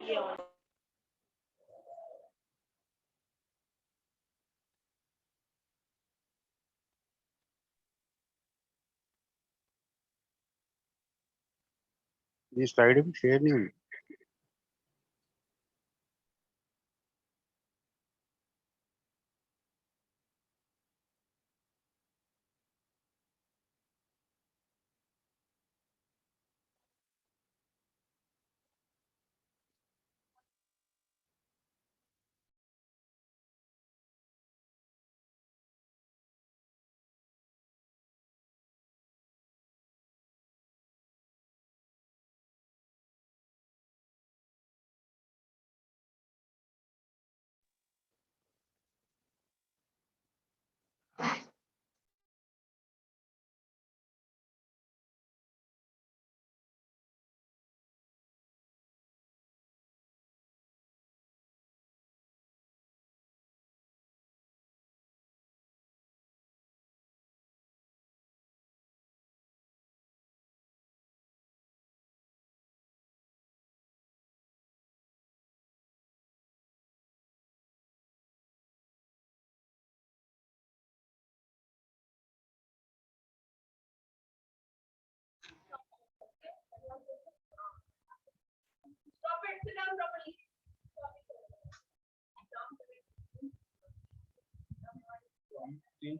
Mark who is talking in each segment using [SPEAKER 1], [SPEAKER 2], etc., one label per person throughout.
[SPEAKER 1] ये
[SPEAKER 2] स्लाइड भी शेयर नहीं हुई।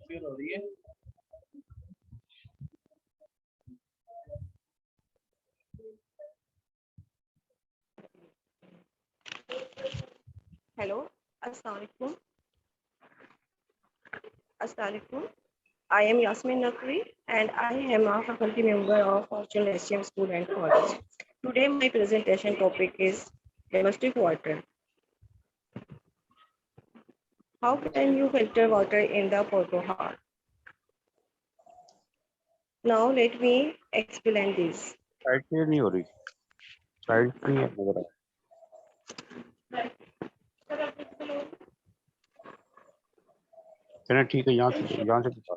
[SPEAKER 3] शेयर हो रही है।
[SPEAKER 1] हेलो, अस्सलाम वालेकुम। I am Yasmin Naqvi and I am a faculty member of Fortune SCM School and College. Today my presentation topic is domestic water. How can you filter water in the photo hall? Now let me explain this.
[SPEAKER 2] Slide share नहीं हो रही, slide नहीं है नजर आ रहा। चलिए ठीक है, यहाँ से बता।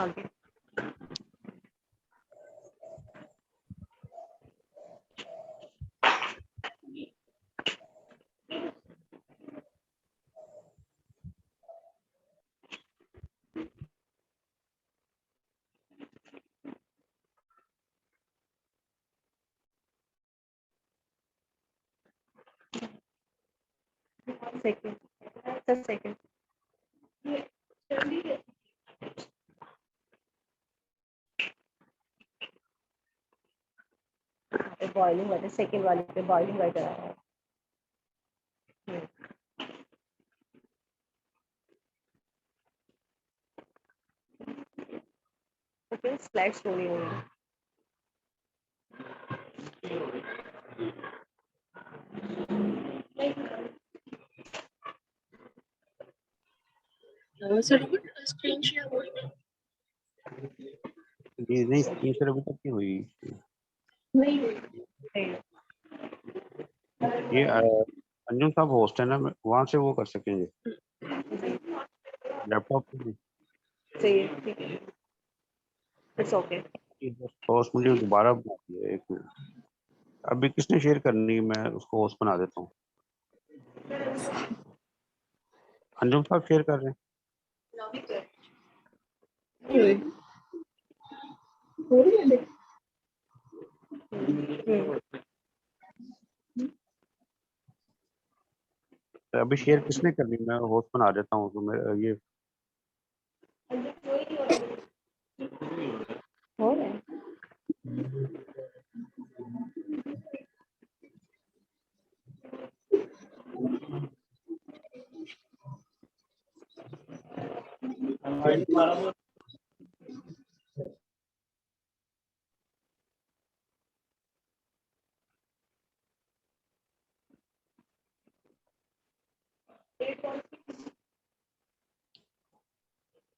[SPEAKER 1] आगे second, just second. Boiling water second वाले पे बॉइलिंग वाटर आ रहा है। ओके, स्लाइड स्टोरी हुई।
[SPEAKER 4] स्क्रीन शेयर हो
[SPEAKER 2] ये नहीं, स्क्रीन शेयर अभी तक नहीं हुई।
[SPEAKER 4] नहीं
[SPEAKER 2] ये अंजुम साहब होस्ट है ना, वहाँ से वो कर सकेंगे लैपटॉप पे भी।
[SPEAKER 1] सही है, ठीक है, इट्स ओके।
[SPEAKER 2] होस्ट मुझे दोबारा बना दिया, एक मिनट। अभी किसने शेयर करनी है, मैं उसको होस्ट बना देता हूँ। अंजुम साहब शेयर कर रहे हैं।
[SPEAKER 4] हो रही है।
[SPEAKER 2] तो अभी शेयर किसने करनी, मैं होस्ट बना देता हूँ। तो मैं ये
[SPEAKER 1] हो रहा है।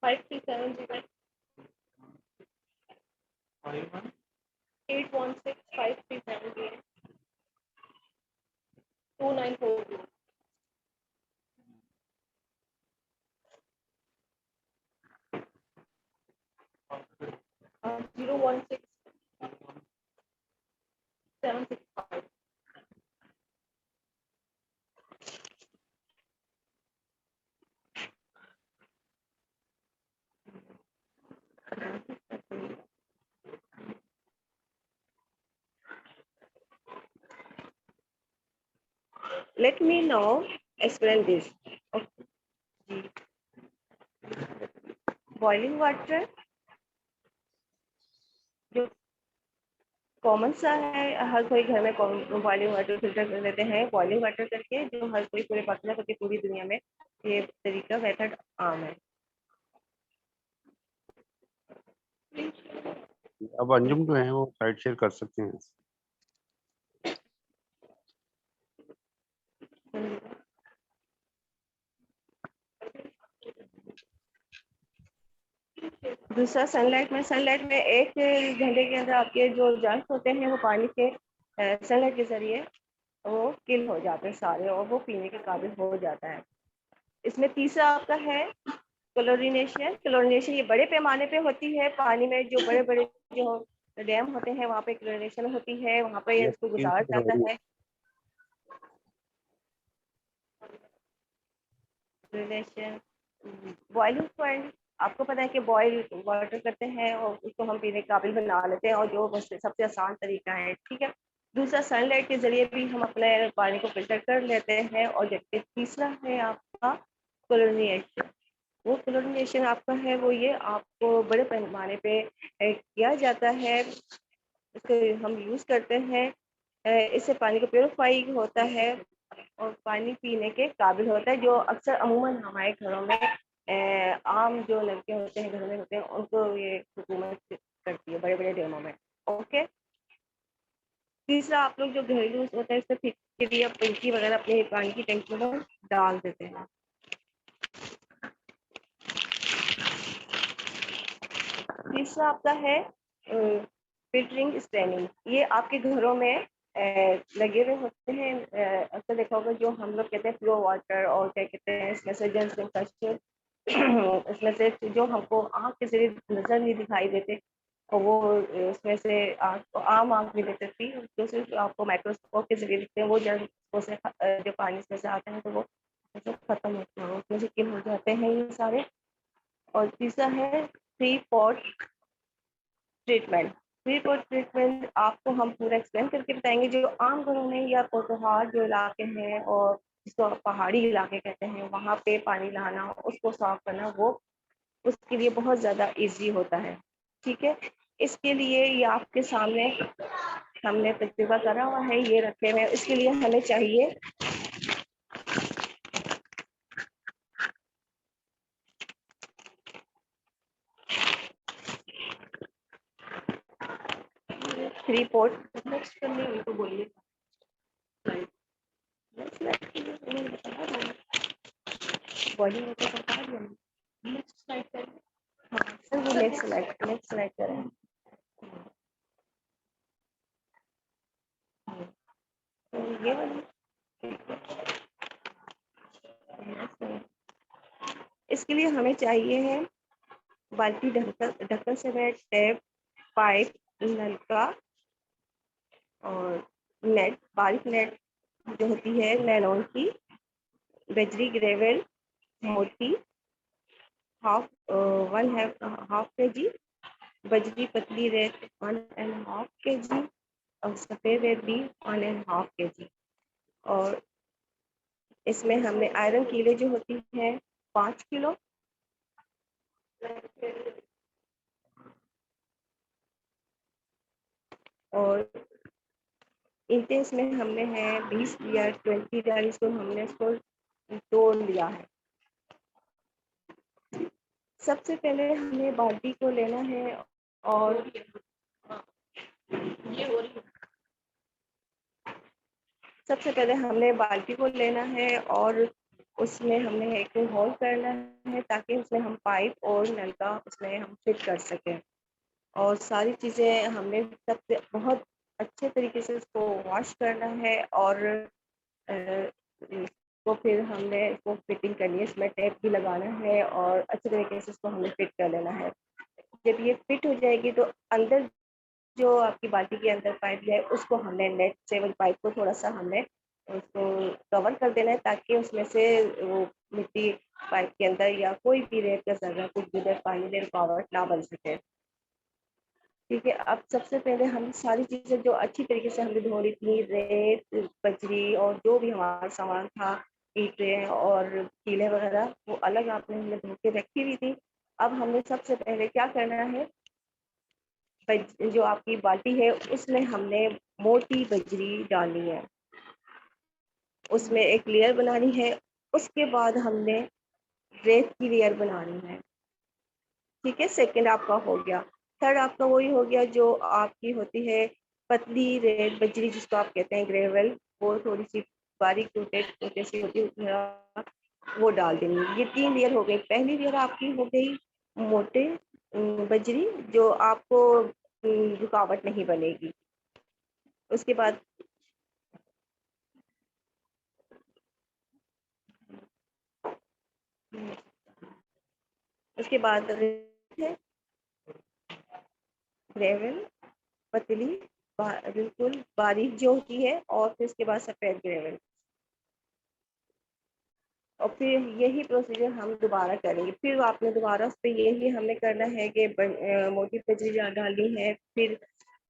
[SPEAKER 1] Five three seven zero 81653782942। Let me now explain this. Okay. Boiling water जो कॉमन सा है, हर कोई घर में बॉइलिंग वाटर फिल्टर कर लेते हैं बॉइलिंग वाटर करके, जो हर कोई पूरे पॉपुलर करके पूरी दुनिया में ये तरीका मेथड आम है।
[SPEAKER 2] अब अंजुम जो है वो साइड शेयर कर सकते हैं।
[SPEAKER 1] दूसरा सनलाइट में 1 घंटे के अंदर आपके जो जर्म्स होते हैं वो पानी के सनलाइट के जरिए वो किल हो जाते हैं सारे, और वो पीने के काबिल हो जाता है। इसमें तीसरा आपका है क्लोरिनेशन ये बड़े पैमाने पे होती है। पानी में जो बड़े बड़े जो डैम होते हैं वहाँ पे क्लोरिनेशन होती है, वहाँ पे इसको गुजारा जाता है। क्लोरिनेशन बॉइलिंग पॉइंट, आपको पता है कि बॉयल वाटर करते हैं और उसको हम पीने के काबिल बना लेते हैं, और जो बस सबसे आसान तरीका है, ठीक है। दूसरा सनलाइट के जरिए भी हम अपने पानी को फिल्टर कर लेते हैं। और जबकि तीसरा है आपका क्लोरिनेशन, वो क्लोरिनेशन आपका है वो ये आपको बड़े पैमाने पे किया जाता है, इसको हम यूज करते हैं। इससे पानी को प्योरीफाई होता है और पानी पीने के काबिल होता है, जो अक्सर अमूमन हमारे घरों में आम जो लड़के होते हैं घर में होते हैं उनको ये हुकूमत करती है बड़े बड़े डैमों में। ओके। तीसरा आप लोग जो घरेलू यूज होता है इससे के लिए आप टंकी वगैरह अपने पानी की टंकी में डाल देते हैं। तीसरा आपका है फिल्टरिंग स्टैनिंग, ये आपके घरों में लगे हुए होते हैं। अक्सर देखा होगा जो हम लोग कहते हैं प्योर वाटर, और क्या कहते हैं इसमें से इसमें से जो हमको आँख के जरिए नजर नहीं दिखाई देते, और वो इसमें से आम आँख नहीं देख सकती, जो सिर्फ आपको माइक्रोस्कोप के जरिए दिखते हैं, वो जब से जो पानी इसमें से आते हैं तो वो खत्म होते हैं, उसमें से किल हो जाते हैं ये सारे। और तीसरा है थ्री पॉट ट्रीटमेंट आपको हम पूरा एक्सप्लेन करके बताएंगे। जो आम घरों में या पोटोहार जो इलाके हैं और जिसको पहाड़ी इलाके कहते हैं वहाँ पे पानी लाना उसको साफ करना, वो उसके लिए बहुत ज़्यादा इजी होता है, ठीक है। इसके लिए ये आपके सामने हमने तजुर्बा करा हुआ है, ये रखे हुए हैं। इसके लिए हमें चाहिए थ्री पोर्ट नेक्स्ट करने उनको बोलिए बॉडी में तो बता दिया नेक्स्ट स्लाइड करें। हाँ सर वो नेक्स्ट स्लाइड करें। तो ये वाली इसके लिए हमें चाहिए है बाल्टी, ढक्कन से मैं टैप, पाइप, नलका और नेट, बारीक नेट जो होती है नायलॉन की, बजरी ग्रेवल मोटी हाफ 1.5 kg, बजरी पतली रेत 1.5 kg, और सफ़ेद रेत भी 1.5 kg। और इसमें हमने आयरन कीले जो होती है 5 किलो, और ईंटें इसमें हमने है 20 या 20 डाली, तो हमने इसको तोड़ लिया है। सबसे पहले हमें बाल्टी को लेना है और सबसे पहले हमने बाल्टी को लेना है और उसमें हमने एक होल करना है ताकि उसमें हम पाइप और नलका उसमें हम फिट कर सकें। और सारी चीज़ें हमने सबसे बहुत अच्छे तरीके से उसको वॉश करना है, और तो फिर हमने इसको फिटिंग करनी है, इसमें टेप भी लगाना है और अच्छे तरीके से इसको हमने फिट कर लेना है। जब ये फिट हो जाएगी तो अंदर जो आपकी बाल्टी के अंदर पाइप है उसको हमने नेट से वो पाइप को थोड़ा सा हमने उसको कवर कर देना है ताकि उसमें से वो मिट्टी पाइप के अंदर या कोई भी रेत का जर्रा कुछ भी पानी में रुकावट ना बन सके। ठीक है। अब सबसे पहले हम सारी चीजें जो अच्छी तरीके से हमने धो ली थी, रेत, बजरी और जो भी हमारा सामान था, ईंटें और कीले वगैरह, वो अलग आपने हमने धो के रखी हुई थी। अब हमने सबसे पहले क्या करना है, जो आपकी बाल्टी है उसमें हमने मोटी बजरी डालनी है, उसमें एक लेयर बनानी है। उसके बाद हमने रेत की लेयर बनानी है। ठीक है, सेकंड आपका हो गया। थर्ड आपका वही हो गया जो आपकी होती है पतली रेत बजरी, जिसको आप कहते हैं ग्रेवल, वो थोड़ी सी बारीक टूटे सी होती है, वो डाल देंगे। ये 3 लेयर हो गई। पहली लेयर आपकी हो गई मोटे बजरी, जो आपको रुकावट नहीं बनेगी। उसके बाद उसके बाद रेत है, ग्रेवल पतली बिल्कुल बारीक जो होती है, और फिर उसके बाद सफेद ग्रेवल। और फिर यही प्रोसीजर हम दोबारा करेंगे। फिर आपने दोबारा उस पर यही हमें करना है कि मोटी बजरी डालनी है, फिर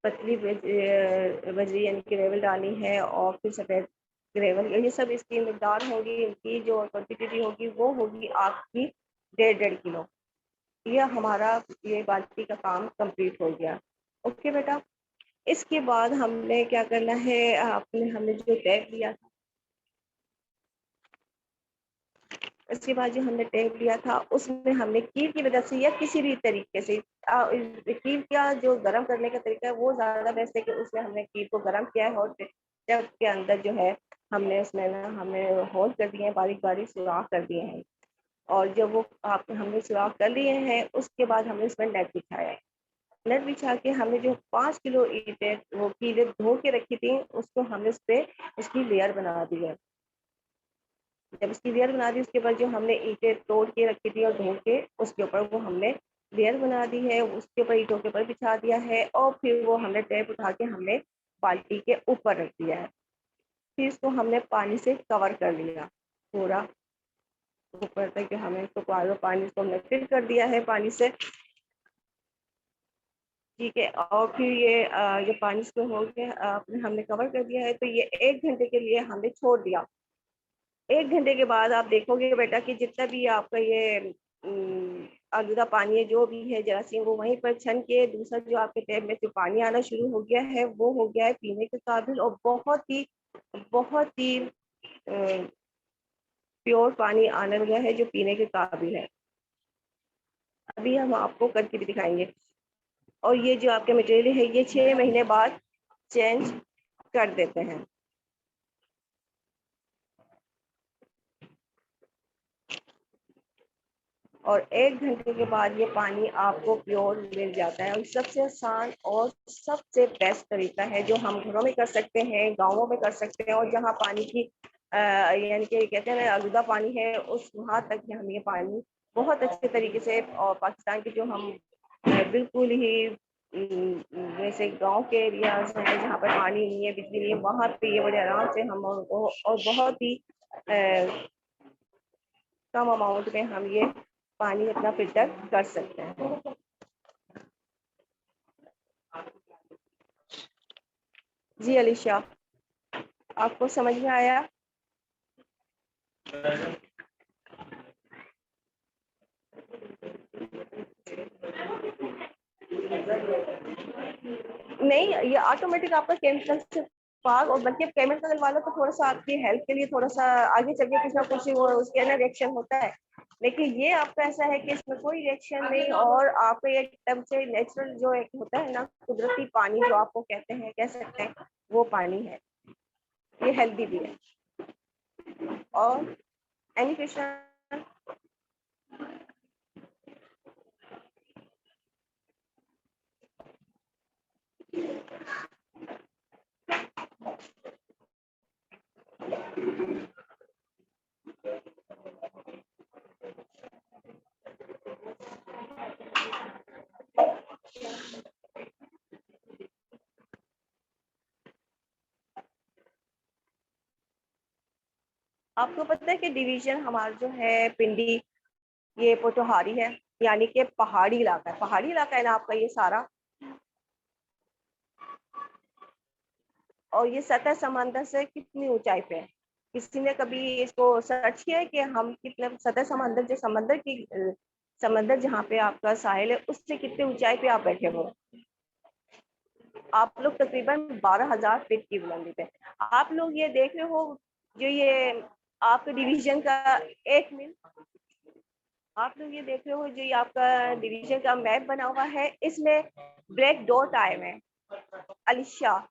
[SPEAKER 1] पतली बजरी यानी कि ग्रेवल डालनी है, और फिर सफेद ग्रेवल। ये सब इसकी मिकदार होगी, इनकी जो क्वांटिटी होगी वो होगी आपकी 1.5 किलो। ये हमारा ये बाल्टी का काम कंप्लीट हो गया। ओके बेटा। इसके बाद हमने क्या करना है, आपने हमने जो टैप लिया था, इसके बाद जो हमने टैप लिया था उसमें हमने कील की मदद से या किसी भी तरीके से, कील का जो गर्म करने का तरीका है वो ज़्यादा बेस्ट है कि उसमें हमने कील को गर्म किया है, और टैप के अंदर जो है हमने उसमें ना हमने होल कर दिए हैं, बारीक बारीक सुराख कर दिए हैं। और जब वो आप हमने सुराख कर लिए हैं, उसके बाद हमने उसमें नेट बिछाया है। नेट बिछा के हमने जो 5 किलो ईंटें वो कीले धो के रखी थी, उसको हमने उस पर उसकी लेयर बना दी है। जब उसकी लेयर बना दी, उसके बाद जो हमने ईंटें तोड़ के रखी थी और धो के, उसके ऊपर वो हमने लेयर बना दी है, उसके ऊपर ईंटों के ऊपर बिछा दिया है, और फिर वो हमने टेप उठा के हमने बाल्टी के ऊपर रख दिया है। फिर इसको हमने पानी से कवर कर लिया पूरा ऊपर तक, कि हमें इसको पानी को हमने फिल कर दिया है पानी से। ठीक है। और फिर ये पानी से हो गया, हमने कवर कर दिया है, तो ये 1 घंटे के लिए हमने छोड़ दिया। 1 घंटे के बाद आप देखोगे बेटा कि जितना भी आपका ये आलूदा पानी है, जो भी है जरासीम, वो वहीं पर छन के दूसरा जो आपके टैप में जो पानी आना शुरू हो गया है, वो हो गया है पीने के काबिल, और बहुत ही प्योर पानी आने लगा है जो पीने के काबिल है। अभी हम आपको करके भी दिखाएंगे। और ये जो आपके मटेरियल है, ये 6 महीने बाद चेंज कर देते हैं। और 1 घंटे के बाद ये पानी आपको प्योर मिल जाता है। और सबसे आसान और सबसे बेस्ट तरीका है जो हम घरों में कर सकते हैं, गाँवों में कर सकते हैं, और जहाँ पानी की यानी कि कहते हैं आलूदा पानी है, उस वहाँ तक हम ये पानी बहुत अच्छे तरीके से, और पाकिस्तान के जो हम बिल्कुल ही जैसे गांव के एरियाज हैं जहाँ पर पानी नहीं है, बिजली नहीं है, वहाँ पे ये बड़े आराम से हम और बहुत ही कम अमाउंट में हम ये पानी अपना फिल्टर कर सकते हैं। जी अलीशा, आपको समझ में आया? नहीं, ये ऑटोमेटिक आपका केमिकल से पाक, और बल्कि केमिकल वाला तो थोड़ा सा आपकी हेल्थ के लिए थोड़ा सा आगे चल के कुछ ना कुछ वो उसके अंदर रिएक्शन होता है, लेकिन ये आपका ऐसा है कि इसमें कोई रिएक्शन नहीं, और आप एकदम से नेचुरल जो एक होता है ना, कुदरती पानी जो आपको कहते हैं, कह सकते हैं, वो पानी है। ये हेल्दी भी है। और एनी क्वेश्चन? आपको पता है कि डिवीजन हमारा जो है पिंडी, ये पोटोहारी है, यानी कि पहाड़ी इलाका है। पहाड़ी इलाका है ना आपका ये सारा, और ये सतह समंदर से कितनी ऊंचाई पे है? किसी ने कभी इसको सर्च किया है कि हम कितने सतह समंदर, जो समंदर की समंदर जहाँ पे आपका साहिल है, उससे कितने ऊंचाई पे आप बैठे हो? आप लोग तकरीबन 12,000 फीट की बुलंदी पे। आप लोग ये देख रहे हो, जो ये आपके डिवीजन का, 1 मिनट, आप लोग ये देख रहे हो जो ये आपका डिवीजन का मैप बना हुआ है, इसमें ब्लैक डॉट आए हुए हैं। अलिशा,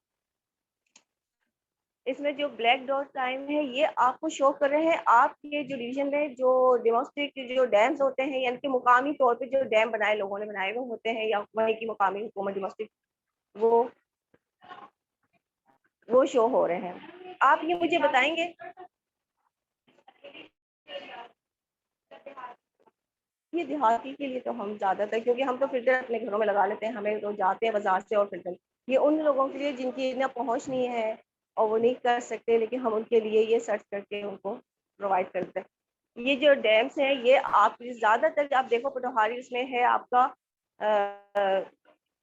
[SPEAKER 1] इसमें जो ब्लैक डॉट टाइम है ये आपको शो कर रहे हैं आपके जो डिवीजन में जो डोमेस्टिक जो डैम्स होते हैं, यानी कि मुकामी तौर पे जो डैम बनाए, लोगों ने बनाए हुए होते हैं, या वहीं की मुकामी हुकूमत डोमेस्टिक, वो शो हो रहे हैं। आप ये मुझे बताएंगे, ये देहाती के लिए तो हम ज्यादातर, क्योंकि हम तो फिल्टर अपने घरों में लगा लेते हैं, हमें तो जाते हैं बाजार से और फिल्टर। ये उन लोगों के लिए जिनकी इतना पहुंच नहीं है और वो नहीं कर सकते, लेकिन हम उनके लिए ये सर्च करके उनको प्रोवाइड करते हैं। ये जो डैम्स हैं ये आप ज्यादातर आप देखो पोटोहारी, उसमें है आपका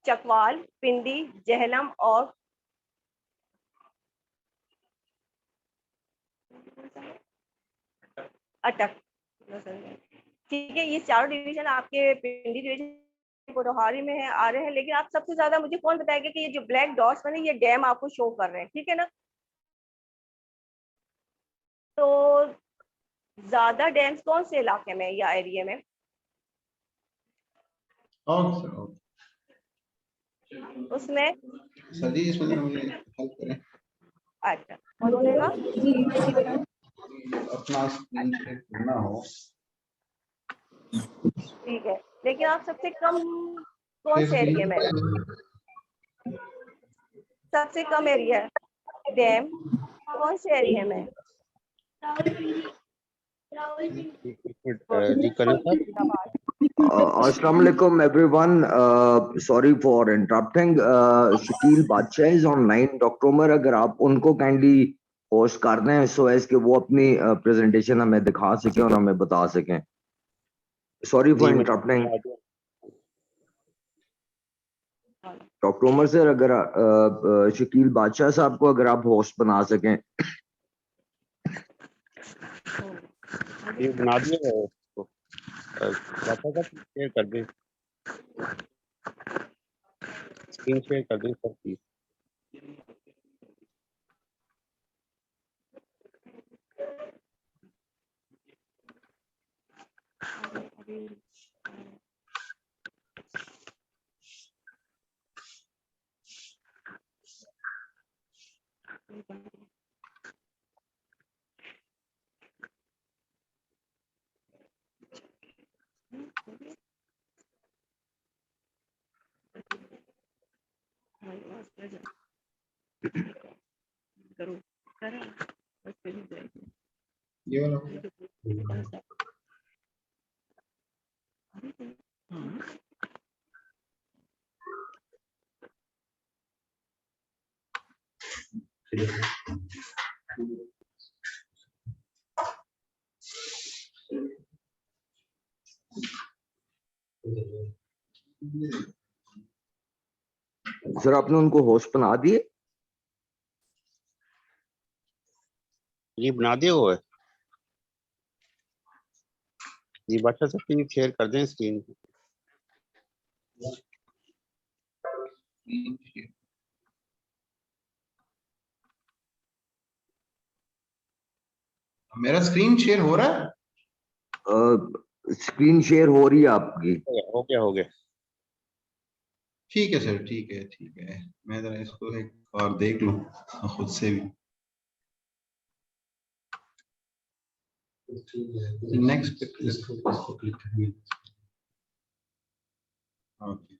[SPEAKER 1] चकवाल, पिंडी, जहलम और अटक। ठीक है, ये चारों डिवीजन आपके पिंडी डिवीजन पोटोहारी में है, आ रहे हैं। लेकिन आप सबसे ज्यादा मुझे कौन बताएगा कि ये जो ब्लैक डॉट्स बने ये डैम आपको शो कर रहे हैं, ठीक है ना? तो ज्यादा डैम्स कौन से इलाके में या एरिया में?
[SPEAKER 3] ओके सर, ओके
[SPEAKER 1] उसमें
[SPEAKER 3] सर जी, इसमें जरा मुझे हेल्प करें।
[SPEAKER 1] अच्छा, और उन्हें ना
[SPEAKER 3] अपना स्क्रीन शेयर करना हो
[SPEAKER 1] ठीक है, लेकिन आप सबसे कम कौन
[SPEAKER 3] फिर
[SPEAKER 1] से एरिया में, सबसे कम एरिया डैम कौन से एरिया में?
[SPEAKER 2] जी करें sir.
[SPEAKER 5] Assalamu alaikum everyone. Sorry for interrupting. Shakeel बादशाह is online. डॉक्टर उमर, अगर आप उनको काइंडली होस्ट कर दें सो एज कि वो अपनी प्रेजेंटेशन हमें दिखा सकें और हमें बता सकें। Sorry for interrupting. Doctor Umar sir, अगर शकील बादशाह साहब को अगर आप होस्ट बना सकें।
[SPEAKER 2] ये बना दिया है उसको, वापस आप शेयर कर दें, स्क्रीन शेयर कर दें सर प्लीज।
[SPEAKER 3] ये वाला
[SPEAKER 5] सर आपने उनको होस्ट बना दिए?
[SPEAKER 2] जी बना दिया हुआ है जी, बादशाह सर प्लीज शेयर कर दें स्क्रीन।
[SPEAKER 3] मेरा स्क्रीन शेयर हो रहा है?
[SPEAKER 5] स्क्रीन शेयर हो रही है आपकी।
[SPEAKER 2] हो गया हो गया।
[SPEAKER 3] ठीक है सर, ठीक है ठीक है, मैं जरा इसको एक बार देख लूं खुद से भी। नेक्स्ट इसको क्लिक करेंगे। ओके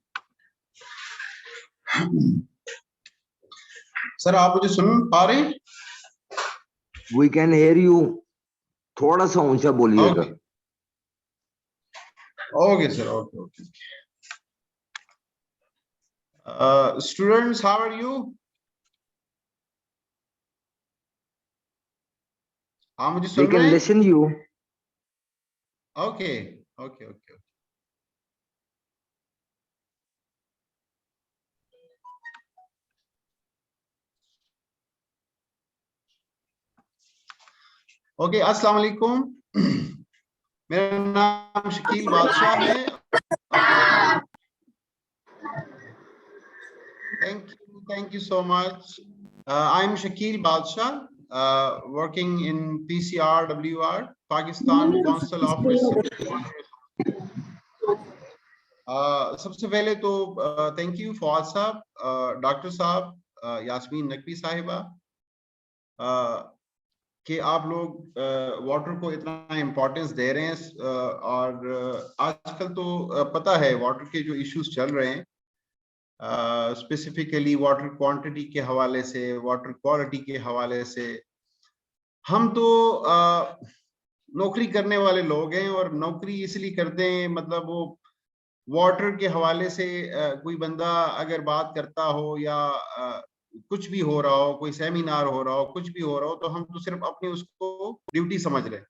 [SPEAKER 3] सर, आप मुझे सुन पा रहे हैं?
[SPEAKER 5] We can hear you. थोड़ा सा ऊंचा बोलिएगा।
[SPEAKER 3] Okay sir, okay okay. Students, how are you? हाँ, मुझे
[SPEAKER 5] दे
[SPEAKER 3] सुन
[SPEAKER 5] कैन
[SPEAKER 3] रहे हैं?
[SPEAKER 5] Listen you.
[SPEAKER 3] Okay okay okay. Okay, अस्सलाम वालेकुम। मेरा नाम शकील बादशाह है। Thank you so much. I'm Shakil Badshah, working in PCRWR, Pakistan Council of Research. सबसे पहले तो थैंक यू फवाद साहब, डॉक्टर साहब, यास्मीन नकवी साहिबा, कि आप लोग वाटर को इतना इम्पोर्टेंस दे रहे हैं। और आजकल तो पता है वाटर के जो इश्यूज चल रहे हैं, स्पेसिफिकली वाटर क्वांटिटी के हवाले से, वाटर क्वालिटी के हवाले से। हम तो नौकरी करने वाले लोग हैं और नौकरी इसलिए करते हैं, मतलब वो वाटर के हवाले से कोई बंदा अगर बात करता हो या कुछ भी हो रहा हो, कोई सेमिनार हो रहा हो, कुछ भी हो रहा हो, तो हम तो सिर्फ अपनी उसको ड्यूटी समझ रहे हैं।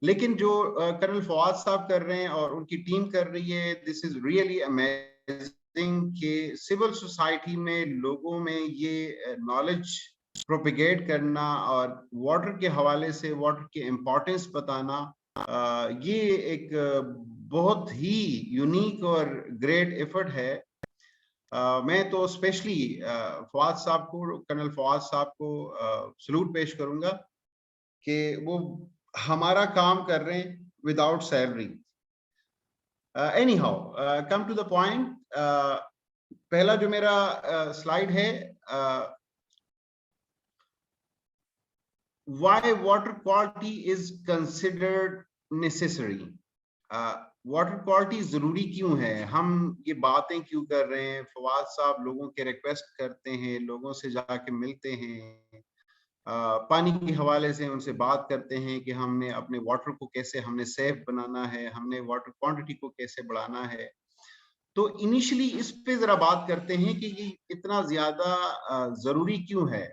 [SPEAKER 3] लेकिन जो कर्नल फवाद साहब कर रहे हैं और उनकी टीम कर रही है, दिस इज रियली अमेजिंग कि सिविल सोसाइटी में लोगों में ये नॉलेज प्रोपेगेट करना और वाटर के हवाले से वाटर की इम्पोर्टेंस बताना, ये एक बहुत ही यूनिक और ग्रेट एफर्ट है। मैं तो स्पेशली फवाद साहब को, कर्नल फवाद साहब को सलूट पेश करूंगा कि वो हमारा काम कर रहे हैं without salary. Anyhow, come to the point. पहला जो मेरा स्लाइड है, why water quality is considered necessary. Water quality जरूरी क्यों है, हम ये बातें क्यों कर रहे हैं। फवाद साहब लोगों के रिक्वेस्ट करते हैं, लोगों से जाके मिलते हैं, पानी के हवाले से उनसे बात करते हैं कि हमने अपने वाटर को कैसे हमने सेफ बनाना है, हमने वाटर क्वांटिटी को कैसे बढ़ाना है। तो इनिशियली इस पे जरा बात करते हैं कि ये इतना ज्यादा जरूरी क्यों है।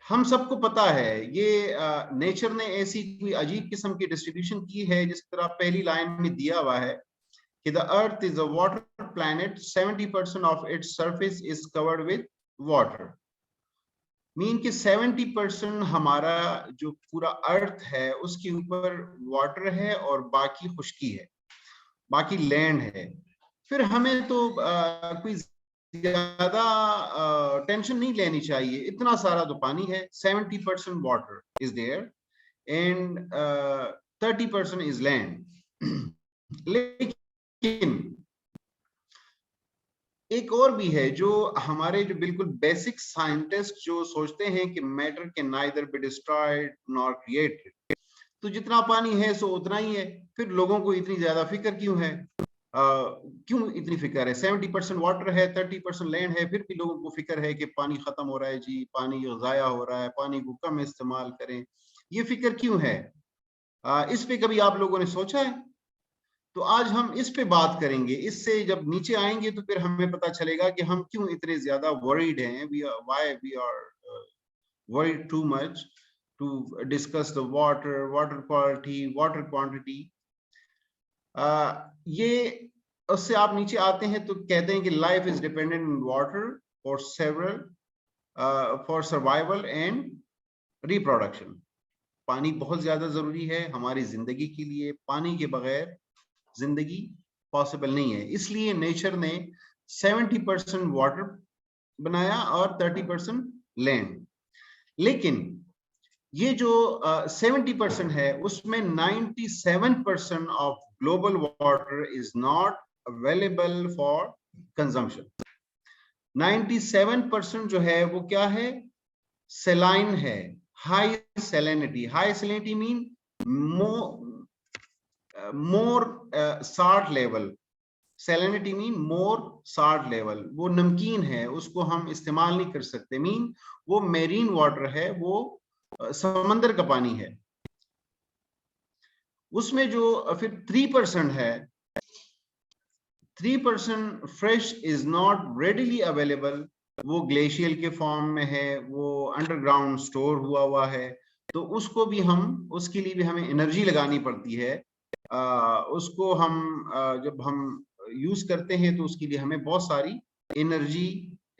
[SPEAKER 3] हम सबको पता है ये नेचर ने ऐसी कोई अजीब किस्म की डिस्ट्रीब्यूशन की है, जिस तरह पहली लाइन में दिया हुआ है कि the earth is a water planet, 70% of its surface is covered with water. Mean कि 70% हमारा जो पूरा अर्थ है उसके ऊपर वाटर है और बाकी खुश्की है, बाकी लैंड है। फिर हमें तो कोई ज्यादा टेंशन नहीं लेनी चाहिए, इतना सारा तो पानी है। 70% water is there and 30% is land. लेकिन एक और भी है जो हमारे जो बिल्कुल बेसिक साइंटिस्ट जो सोचते हैं कि matter can neither be destroyed nor created, तो जितना पानी है सो उतना ही है। फिर लोगों को इतनी ज्यादा फिक्र क्यों है, क्यों इतनी फिक्र है। 70% वाटर है, 30% लैंड है, फिर भी लोगों को फिक्र है कि पानी खत्म हो रहा है जी, पानी जाया हो रहा है, पानी को कम इस्तेमाल करें। ये फिक्र क्यों है, इस पे कभी आप लोगों ने सोचा है? तो आज हम इस पे बात करेंगे। इससे जब नीचे आएंगे तो फिर हमें पता चलेगा कि हम क्यों इतने ज्यादा वरीड हैं, why we are worried too much to discuss the water quality, water quantity. ये उससे आप नीचे आते हैं तो कहते हैं कि life is dependent on water for several for survival and reproduction. पानी बहुत ज्यादा जरूरी है हमारी जिंदगी के लिए, पानी के बगैर जिंदगी पॉसिबल नहीं है। इसलिए नेचर ने 70% वाटर बनाया और 30% लैंड। लेकिन ये जो 70% है उसमें 97% of global water is not available for consumption. 97% जो है वो क्या है, सेलाइन है, high salinity. High salinity mean मोर साल्ट लेवल, सैलिनिटी मीन मोर साल्ट लेवल। वो नमकीन है, उसको हम इस्तेमाल नहीं कर सकते। मीन वो मेरीन वाटर है, वो समंदर का पानी है। उसमें जो फिर 3% है, 3% fresh is not readily available. वो ग्लेशियल के फॉर्म में है, वो अंडरग्राउंड स्टोर हुआ है। तो उसको भी हम, उसके लिए भी हमें एनर्जी लगानी पड़ती है। उसको हम जब हम यूज करते हैं तो उसके लिए हमें बहुत सारी एनर्जी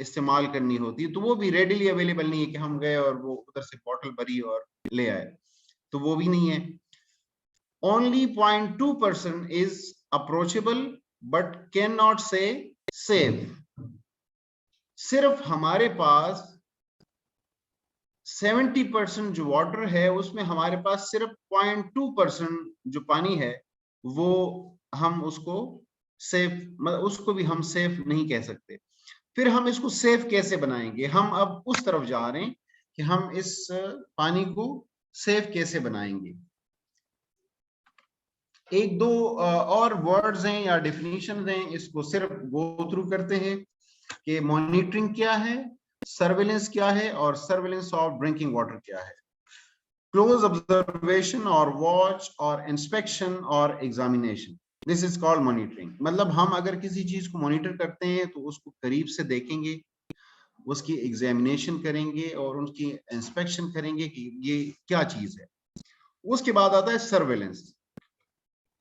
[SPEAKER 3] इस्तेमाल करनी होती है, तो वो भी रेडिली अवेलेबल नहीं है कि हम गए और वो उधर से बॉटल भरी और ले आए, तो वो भी नहीं है। Only 0.2% is approachable but can not से सेफ। सिर्फ हमारे पास 70% जो वाटर है उसमें हमारे पास सिर्फ 0.2% जो पानी है वो हम उसको सेफ, मतलब उसको भी हम सेफ नहीं कह सकते। फिर हम इसको सेफ कैसे बनाएंगे? हम अब उस तरफ जा रहे हैं कि हम इस पानी को सेफ कैसे बनाएंगे। एक दो और वर्ड्स हैं या डेफिनेशन हैं, इसको सिर्फ गो थ्रू करते हैं कि मॉनिटरिंग क्या है, सर्वेलेंस क्या है और सर्वेलेंस ऑफ ड्रिंकिंग वाटर क्या है। क्लोज ऑब्जर्वेशन और वॉच और इंस्पेक्शन और examination, this is called monitoring. मतलब हम अगर किसी चीज को मॉनिटर करते हैं तो उसको करीब से देखेंगे, उसकी एग्जामिनेशन करेंगे और उसकी इंस्पेक्शन करेंगे कि ये क्या चीज है। उसके बाद आता है सर्वेलेंस,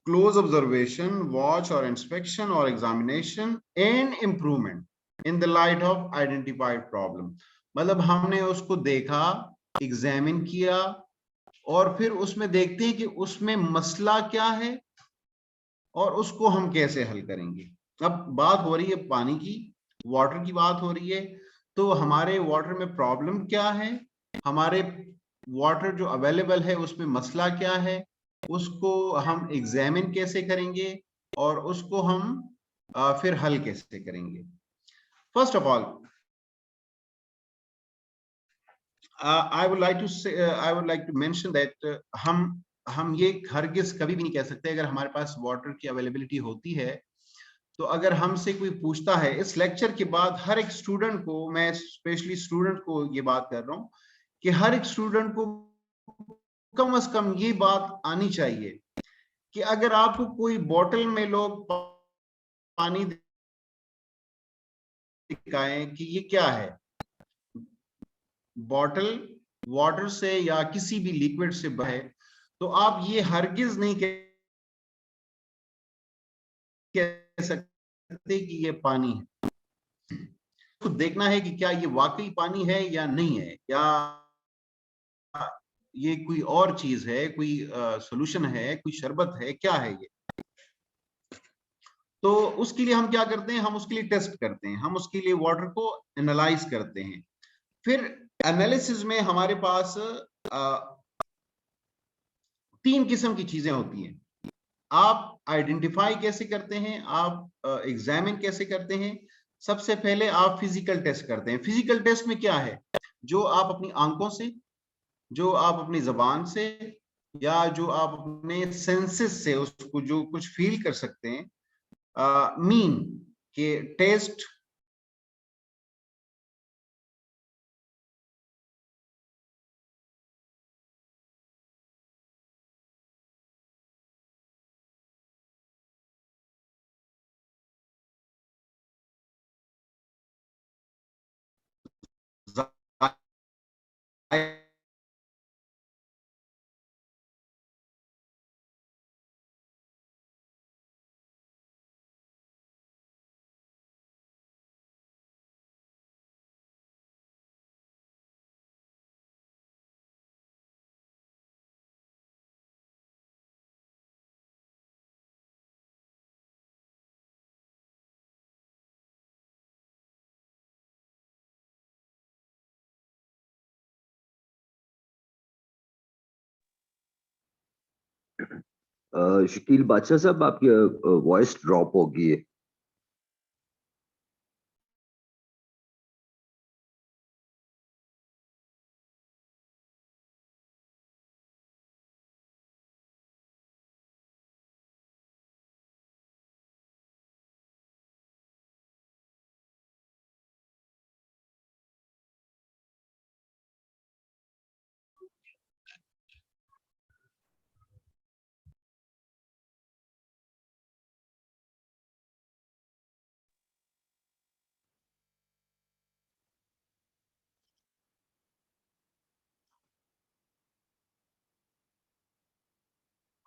[SPEAKER 3] क्लोज ऑब्जर्वेशन, वॉच और इंस्पेक्शन और examination and improvement in the light of identified problem. मतलब हमने उसको देखा, एग्जामिन किया और फिर उसमें देखते हैं कि उसमें मसला क्या है और उसको हम कैसे हल करेंगे। अब बात हो रही है पानी की, वाटर की बात हो रही है, तो हमारे वाटर में प्रॉब्लम क्या है, हमारे वाटर जो अवेलेबल है उसमें मसला क्या है, उसको हम एग्जामिन कैसे करेंगे और उसको हम फिर हल कैसे करेंगे। First of all I would like to say, I would like to mention that हम ये हरगिज कभी भी नहीं कह सकते अगर हमारे पास वाटर की अवेलेबिलिटी होती है तो अगर हमसे कोई पूछता है, इस लेक्चर के बाद हर एक स्टूडेंट को, मैं स्पेशली स्टूडेंट को ये बात कर रहा हूँ कि हर एक स्टूडेंट को कम से कम ये बात आनी चाहिए कि अगर आपको कोई बोतल में लोग पानी दिखाएं कि ये क्या है, बॉटल वाटर से या किसी भी लिक्विड से बहे, तो आप ये हरगिज नहीं कह सकते कि ये पानी है। तो देखना है कि क्या ये वाकई पानी है या नहीं है, या ये कोई और चीज है, कोई सॉल्यूशन है, कोई शरबत है, क्या है ये। तो उसके लिए हम क्या करते हैं, हम उसके लिए टेस्ट करते हैं, हम उसके लिए वाटर को एनालाइज करते हैं। फिर एनालिसिस में हमारे पास 3 किस्म की चीजें होती हैं। आप आइडेंटिफाई कैसे करते हैं, आप एग्जामिन कैसे करते हैं। सबसे पहले आप फिजिकल टेस्ट करते हैं। फिजिकल टेस्ट में क्या है, जो आप अपनी आंखों से, जो आप अपनी जबान से या जो आप अपने सेंसेस से उसको जो कुछ फील कर सकते हैं, मीन के टेस्ट,
[SPEAKER 5] शकील बादशाह साहब, आपकी वॉइस ड्रॉप हो गई है।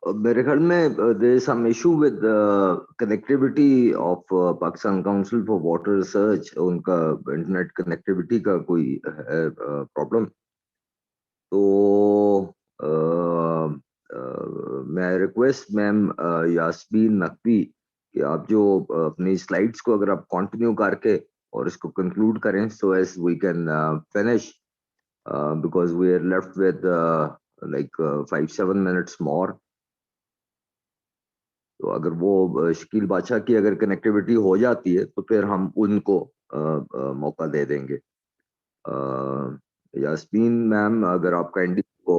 [SPEAKER 5] मेरे ख्याल में there is some issue with connectivity of Pakistan Council for Water Research. उनका इंटरनेट कनेक्टिविटी का कोई है प्रॉब्लम, तो मैं रिक्वेस्ट मैम यास्मीन नकवी कि आप जो अपनी स्लाइड्स को अगर आप कंटिन्यू करके और इसको कंक्लूड करें, so as we can finish because we are left with like 5-7 minutes more. तो अगर वो शकील बादशाह की अगर कनेक्टिविटी हो जाती है तो फिर हम उनको मौका दे देंगे। यास्मीन मैम अगर आप काइंडली को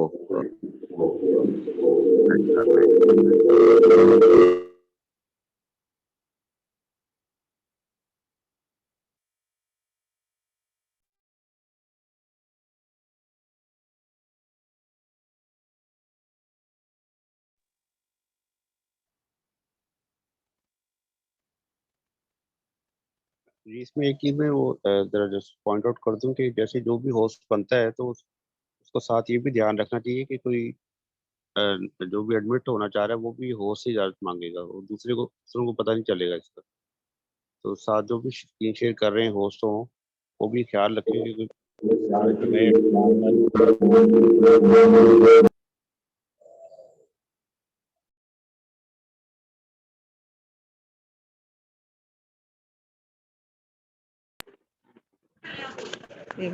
[SPEAKER 2] जी, इसमें एक चीज मैं वो जरा जस्ट पॉइंट आउट कर दूं कि जैसे जो भी होस्ट बनता है तो उसको साथ ये भी ध्यान रखना चाहिए कि कोई अ, जो भी एडमिट होना चाह रहा है वो भी होस्ट से इजाजत मांगेगा, वो दूसरों को पता नहीं चलेगा इसका। तो साथ जो भी स्क्रीन शेयर कर रहे हैं होस्ट हो, वो भी ख्याल रखें कि कोई नए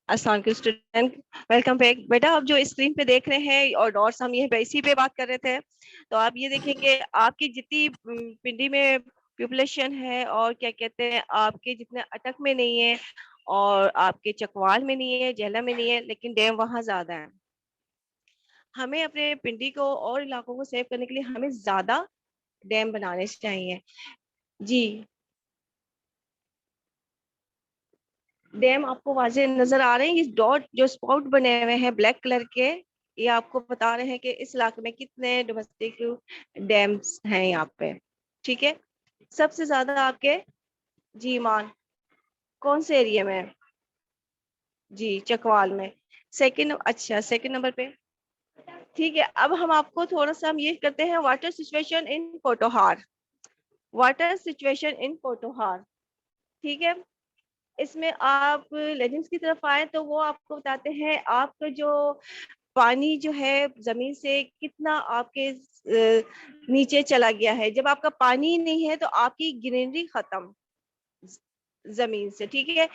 [SPEAKER 1] अस्सलाम स्टूडेंट, वेलकम बैक। बेटा आप जो स्क्रीन पे देख रहे हैं और डॉट्स, हम ये इसी पे बात कर रहे थे। तो आप ये देखेंगे आपकी जितनी पिंडी में पॉपुलेशन है और क्या कहते हैं आपके जितने अटक में नहीं है और आपके चकवाल में नहीं है, जेहला में नहीं है, लेकिन डैम वहाँ ज्यादा है। हमें अपने पिंडी को और इलाकों को सेव करने के लिए हमें ज्यादा डैम बनाने चाहिए। जी, डैम आपको वाजे नजर आ रहे हैं? ये डॉट जो स्पॉट बने हुए हैं ब्लैक कलर के, ये आपको बता रहे हैं कि इस इलाके में कितने डोमेस्टिक डैम्स हैं यहाँ पे। ठीक है, सबसे ज्यादा आपके जी मान कौन से एरिया में है? जी चकवाल में। सेकंड, अच्छा सेकंड नंबर पे। ठीक है, अब हम आपको थोड़ा सा हम ये करते हैं water situation in Potohar. Water situation in Potohar, ठीक है। इसमें आप लेजेंड्स की तरफ आए तो वो आपको बताते हैं आपका जो पानी जो है जमीन से कितना आपके नीचे चला गया है। जब आपका पानी नहीं है तो आपकी ग्रीनरी खत्म जमीन से, ठीक है।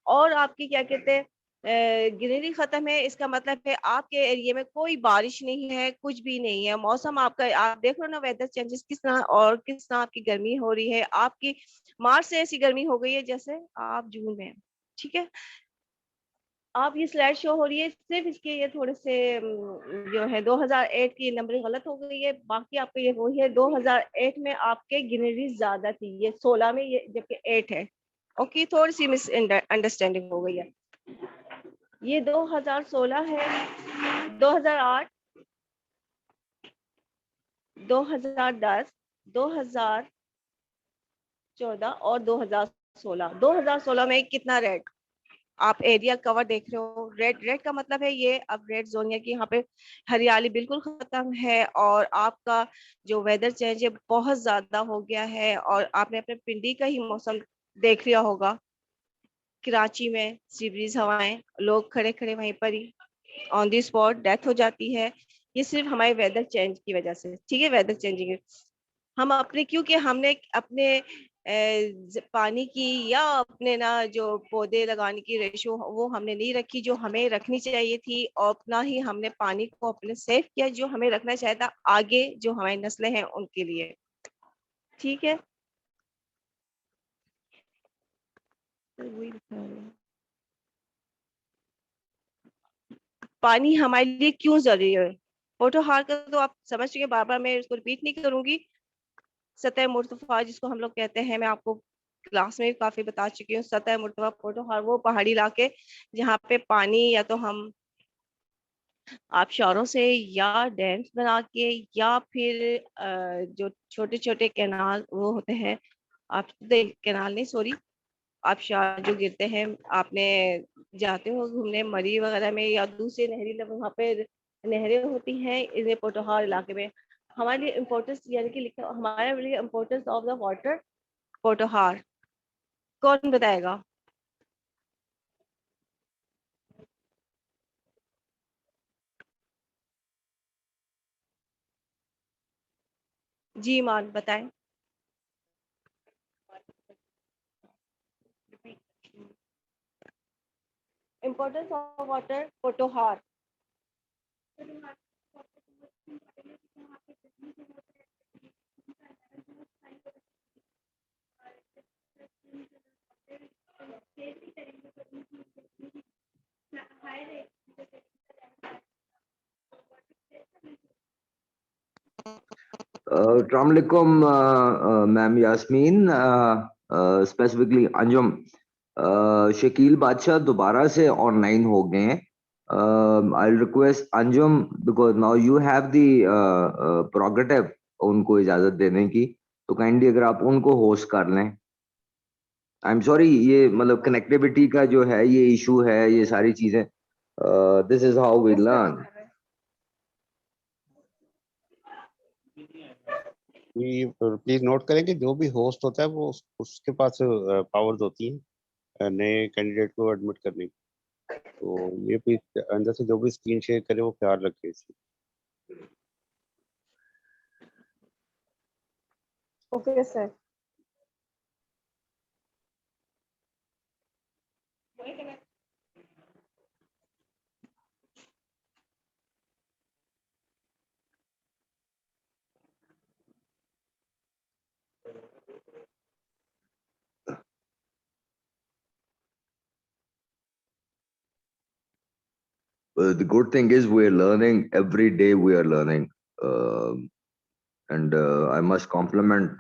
[SPEAKER 1] और आपकी क्या कहते हैं ग्रीनरी खत्म है, इसका मतलब है आपके एरिया में कोई बारिश नहीं है, कुछ भी नहीं है। मौसम आपका, आप देख लो ना वेदर चेंजेस किस तरह, और किस तरह आपकी गर्मी हो रही है। आपकी मार्च से ऐसी गर्मी हो गई है जैसे आप जून में, ठीक है। आप ये स्लाइड शो हो रही है सिर्फ इसके ये थोड़े से जो है 2008 की नंबरिंग गलत हो गई है, बाकी आपके ये वही है। 2008 में आपके ग्रीनरी ज्यादा थी, ये 16 में ये जबकि 8 है। ओके, थोड़ी सी मिस अंडरस्टैंडिंग हो गई है। ये 2016 है, 2008, 2010, 2014 और 2016। 2016 में कितना रेड आप एरिया कवर देख रहे हो? रेड, रेड का मतलब है ये अब रेड जोन है कि यहाँ पे हरियाली बिल्कुल खत्म है और आपका जो वेदर चेंज है बहुत ज्यादा हो गया है। और आपने अपने पिंडी का ही मौसम देख लिया होगा, कराची में सी ब्रीज हवाएं, लोग खड़े खड़े वहीं पर ही ऑन दी स्पॉट डेथ हो जाती है। ये सिर्फ हमारे वेदर चेंज की वजह से, ठीक है, वेदर चेंजिंग। हम अपने, क्योंकि हमने अपने पानी की या अपने ना जो पौधे लगाने की रेशो वो हमने नहीं रखी जो हमें रखनी चाहिए थी, और अपना ही हमने पानी को अपने सेव किया जो हमें रखना चाहिए था आगे जो हमारी नस्लें हैं उनके लिए, ठीक है। पानी हमारे लिए क्यों जरूरी है? पोटोहार का तो आप समझ चुके, बार बार मैं इसको रिपीट नहीं करूंगी। सतह मुर्तफा जिसको हम लोग कहते हैं, मैं आपको क्लास में भी काफी बता चुकी हूँ। सतह मुर्तफा पोटोहार वो पहाड़ी इलाके जहाँ पे पानी या तो हम आबशारों से या डैम्स बना के या फिर जो छोटे छोटे कैनाल वो होते हैं, आप कैनाल नहीं सॉरी आबशार जो गिरते हैं, आपने जाते हो घूमने मरी वगैरह में या दूसरे नहरी वहाँ पे नहरें होती हैं इन्हें पोटोहार इलाके में। हमारे लिए इम्पोर्टेंस यानी कि लिखा हमारे लिए importance of the water Potohar कौन बताएगा? जी मान बताएं। Importance of water Potohar.
[SPEAKER 5] Assalamu alaikum, ma'am Yasmin, specifically Anjum. Shakeel Badshah दोबारा से ऑनलाइन हो गए हैं. I'll request Anjum because now you have the prerogative उनको इजाजत देने की, तो काइंडली अगर आप उनको होस्ट कर लें. आई एम सॉरी, ये मतलब कनेक्टिविटी का जो है ये इशू है, ये सारी चीजें. This is how we learn.
[SPEAKER 2] Please note करें कि जो भी होस्ट होता है वो उसके पास पावर्स होती हैं नए कैंडिडेट को एडमिट करने की. तो ये प्लीज अंदर से जो भी स्क्रीन शेयर करे वो ख्याल रखे इससे.
[SPEAKER 1] Okay sir.
[SPEAKER 5] The good thing is we are learning every day. We are learning, and I must compliment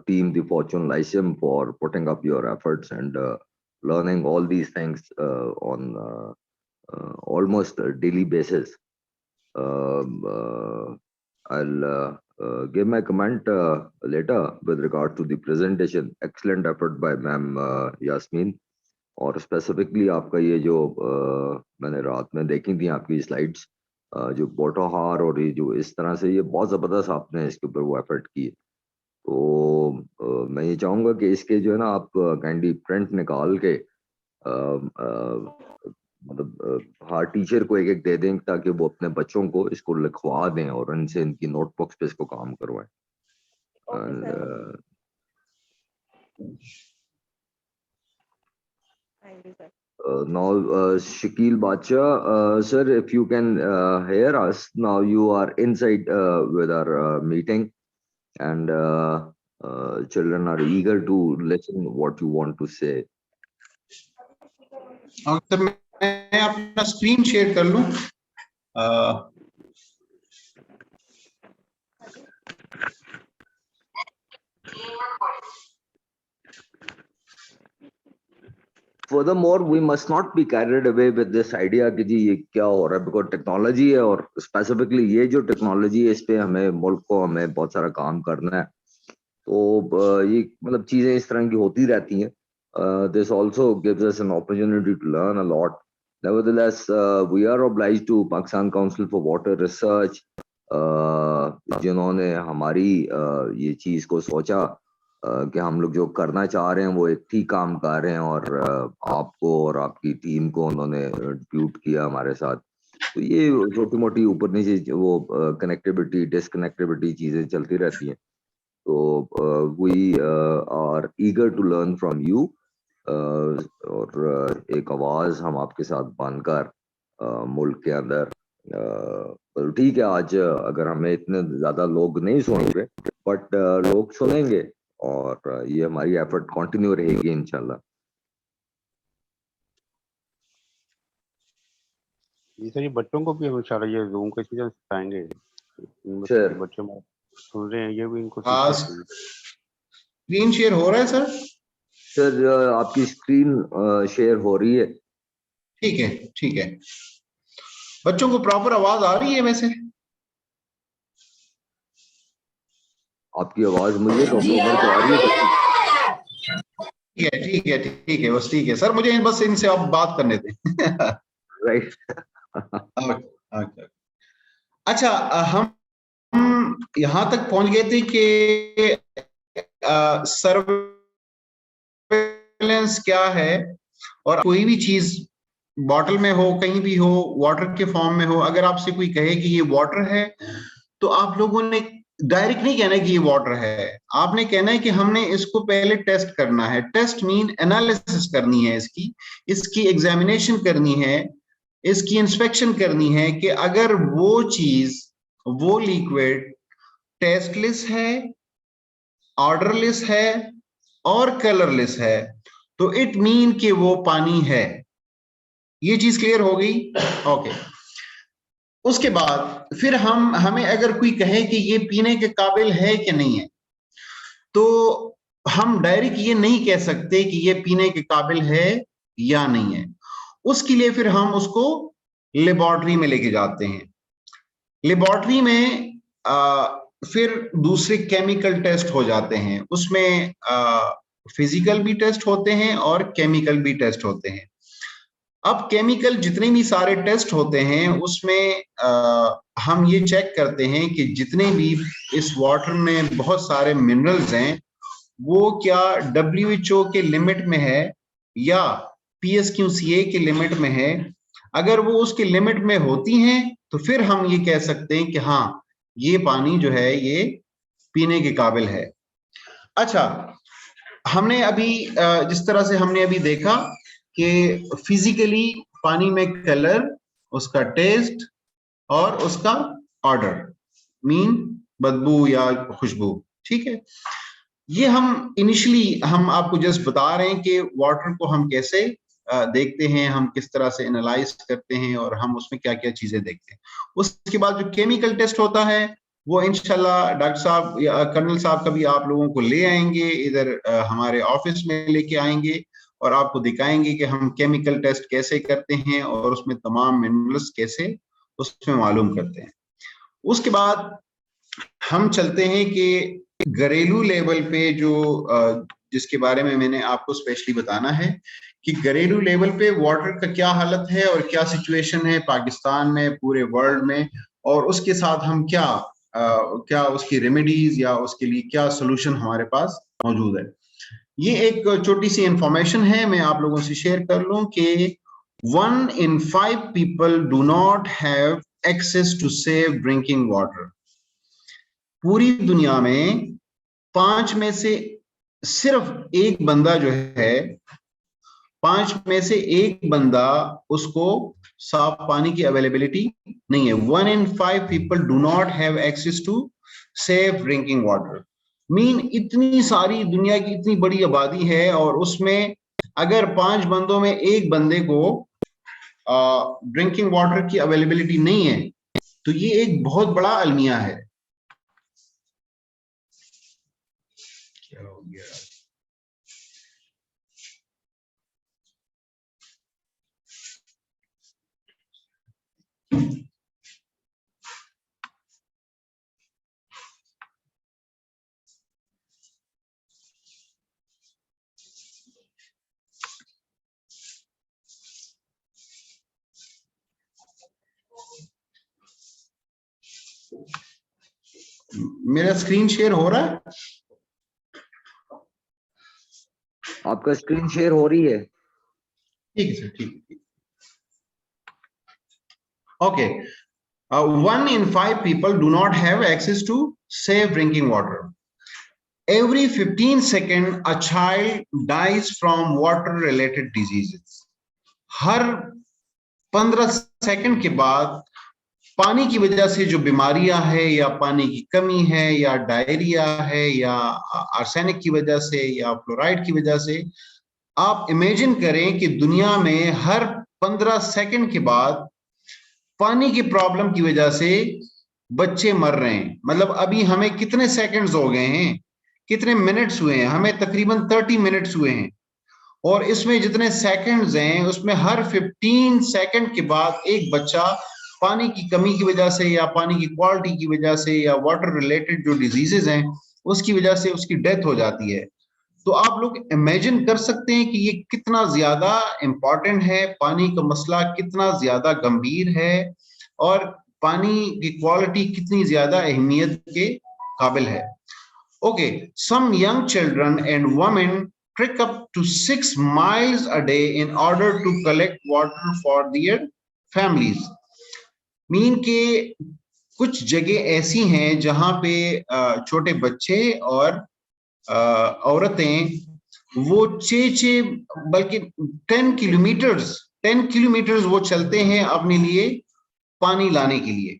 [SPEAKER 5] team the Fortune Lyceum for putting up your efforts and learning all these things on almost a daily basis. I'll give my comment later with regard to the presentation. Excellent effort by Ma'am Yasmin. और specifically आपका ये जो मैंने रात में देखी थी आपकी स्लाइड्स, जो पोटोहार और ये जो इस तरह से, ये बहुत ज़बरदस्त आपने इसके ऊपर वो एफर्ट की. तो मैं ये चाहूँगा कि इसके जो है ना आप काइंडली प्रिंट निकाल के मतलब हर टीचर को एक एक दे दें ताकि वो अपने बच्चों को इसको लिखवा दें और इनसे इनकी नोटबुक्स पे इसको काम करवाएं. Now, Shakil Bacha, sir, if you can hear us, now you are inside with our meeting, and children are eager to listen what you want to say.
[SPEAKER 3] Sir मैं अपना स्क्रीन शेयर कर लूं.
[SPEAKER 5] Furthermore, we must not be carried away with this idea कि जी ये क्या हो रहा है, because टेक्नोलॉजी है और स्पेसिफिकली ये जो टेक्नोलॉजी है इस पे हमें मुल्क को हमें बहुत सारा काम करना है. तो ये मतलब चीजें इस तरह की होती रहती हैं. This also gives us an opportunity to learn a lot. Nevertheless, we are obliged to Pakistan Council for Water Research, जिन्होंने हमारी ये चीज को सोचा कि हम लोग जो करना चाह रहे हैं वो एक ठीक काम कर रहे हैं, और आपको और आपकी टीम को उन्होंने ट्यूट किया हमारे साथ. तो ये छोटी मोटी ऊपर नीचे वो कनेक्टिविटी डिसकनेक्टिविटी चीजें चलती रहती हैं. तो we are eager to learn from you, और एक आवाज हम आपके साथ बनकर मुल्क के अंदर, ठीक है आज अगर हमें इतने ज्यादा लोग नहीं सुनेंगे बट लोग सुनेंगे, और ये हमारी एफर्ट कंटिन्यू रहेगी इंशाल्लाह.
[SPEAKER 2] जी सर, ये बच्चों को भी हम इंशाल्लाह ये जूम की चीजें सिखाएंगे.
[SPEAKER 5] सर
[SPEAKER 2] बच्चे सुन रहे हैं, ये भी इनको
[SPEAKER 3] स्क्रीन शेयर हो रहा है सर?
[SPEAKER 5] सर आपकी स्क्रीन शेयर हो रही है.
[SPEAKER 3] ठीक है, ठीक है. बच्चों को प्रॉपर आवाज आ रही है वैसे?
[SPEAKER 5] आपकी आवाज मुझे तो आ रही है.
[SPEAKER 3] ठीक है, ठीक है, ठीक है, बस ठीक है सर. मुझे बस इनसे आप बात करने दें.
[SPEAKER 5] राइट.
[SPEAKER 3] अच्छा, हम यहाँ तक पहुंच गए थे कि सर्वेलेंस क्या है, और कोई भी चीज बॉटल में हो, कहीं भी हो, वाटर के फॉर्म में हो, अगर आपसे कोई कहे कि ये वाटर है, तो आप लोगों ने डायरेक्ट नहीं कहना है कि ये वाटर है, आपने कहना है कि हमने इसको पहले टेस्ट करना है। टेस्ट मीन एनालिसिस करनी है, इसकी एग्जामिनेशन करनी है, इसकी इंस्पेक्शन करनी है कि अगर वो चीज, वो लिक्विड टेस्टलेस है, ऑर्डरलेस है और कलरलेस है, तो इट मीन कि वो पानी है। ये चीज क्लियर हो गई? ओके। उसके बाद फिर हमें अगर कोई कहे कि ये पीने के काबिल है कि नहीं है, तो हम डायरेक्ट ये नहीं कह सकते कि ये पीने के काबिल है या नहीं है। उसके लिए फिर हम उसको लेबोरेटरी में लेके जाते हैं। लेबोरेटरी में फिर दूसरे केमिकल टेस्ट हो जाते हैं, उसमें फिजिकल भी टेस्ट होते हैं और केमिकल भी टेस्ट होते हैं। अब केमिकल जितने भी सारे टेस्ट होते हैं उसमें हम ये चेक करते हैं कि जितने भी इस वाटर में बहुत सारे मिनरल्स हैं वो क्या WHO के लिमिट में है या PSQCA के लिमिट में है। अगर वो उसके लिमिट में होती हैं तो फिर हम ये कह सकते हैं कि हाँ, ये पानी जो है ये पीने के काबिल है। अच्छा, हमने अभी जिस तरह से हमने अभी देखा कि फिजिकली पानी में कलर, उसका टेस्ट और उसका ऑर्डर, मीन बदबू या खुशबू, ठीक है। ये हम इनिशियली हम आपको जस्ट बता रहे हैं कि वाटर को हम कैसे देखते हैं, हम किस तरह से एनालाइज करते हैं और हम उसमें क्या क्या चीजें देखते हैं। उसके बाद जो केमिकल टेस्ट होता है वो इंशाल्लाह डॉक्टर साहब या कर्नल साहब कभी आप लोगों को ले आएंगे, इधर हमारे ऑफिस में लेके आएंगे और आपको दिखाएंगे कि हम केमिकल टेस्ट कैसे करते हैं और उसमें तमाम मिनरल्स कैसे उसमें मालूम करते हैं। उसके बाद हम चलते हैं कि घरेलू लेवल पे जो जिसके बारे में मैंने आपको स्पेशली बताना है कि घरेलू लेवल पे वाटर का क्या हालत है और क्या सिचुएशन है पाकिस्तान में, पूरे वर्ल्ड में, और उसके साथ हम क्या उसकी रेमेडीज या उसके लिए क्या सोल्यूशन हमारे पास मौजूद है। ये एक छोटी सी इंफॉर्मेशन है, मैं आप लोगों से शेयर कर लूं कि 1 in 5 people do not have access to safe drinking water। पूरी दुनिया में 5 में से सिर्फ एक बंदा जो है, 5 में से एक बंदा उसको साफ पानी की अवेलेबिलिटी नहीं है। 1 in 5 people do not have access to safe drinking water। Mean इतनी सारी दुनिया की इतनी बड़ी आबादी है और उसमें अगर 5 बंदों में एक बंदे को ड्रिंकिंग वाटर की अवेलेबिलिटी नहीं है तो ये एक बहुत बड़ा अलमिया है। क्या हो गया? मेरा स्क्रीन शेयर हो रहा है?
[SPEAKER 5] आपका स्क्रीन शेयर हो रही है?
[SPEAKER 3] ठीक है सर, ठीक है। Okay, 1 in 5 people do not have access to safe drinking water। Every 15 seconds a child dies from water related diseases। Her 15 second के बाद पानी की वजह से जो बीमारियां है या पानी की कमी है या डायरिया है या आर्सेनिक की वजह से या फ्लोराइड की वजह से, आप इमेजिन करें कि दुनिया में हर 15 सेकंड के बाद पानी की प्रॉब्लम की वजह से बच्चे मर रहे हैं। मतलब अभी हमें कितने सेकंड्स हो गए हैं, कितने मिनट्स हुए हैं? हमें तकरीबन 30 मिनट्स हुए हैं और इसमें जितने सेकंड्स हैं उसमें हर 15 सेकंड के बाद एक बच्चा पानी की कमी की वजह से या पानी की क्वालिटी की वजह से या वाटर रिलेटेड जो डिजीजेस हैं उसकी वजह से उसकी डेथ हो जाती है। तो आप लोग इमेजिन कर सकते हैं कि ये कितना ज्यादा इंपॉर्टेंट है, पानी का मसला कितना ज्यादा गंभीर है और पानी की क्वालिटी कितनी ज्यादा अहमियत के काबिल है। Okay, some young children and women trek up to 6 miles a day in order to collect water for their families। Mean के कुछ जगह ऐसी हैं जहां पे छोटे बच्चे और औरतें वो 6 बल्कि 10 किलोमीटर्स वो चलते हैं अपने लिए पानी लाने के लिए।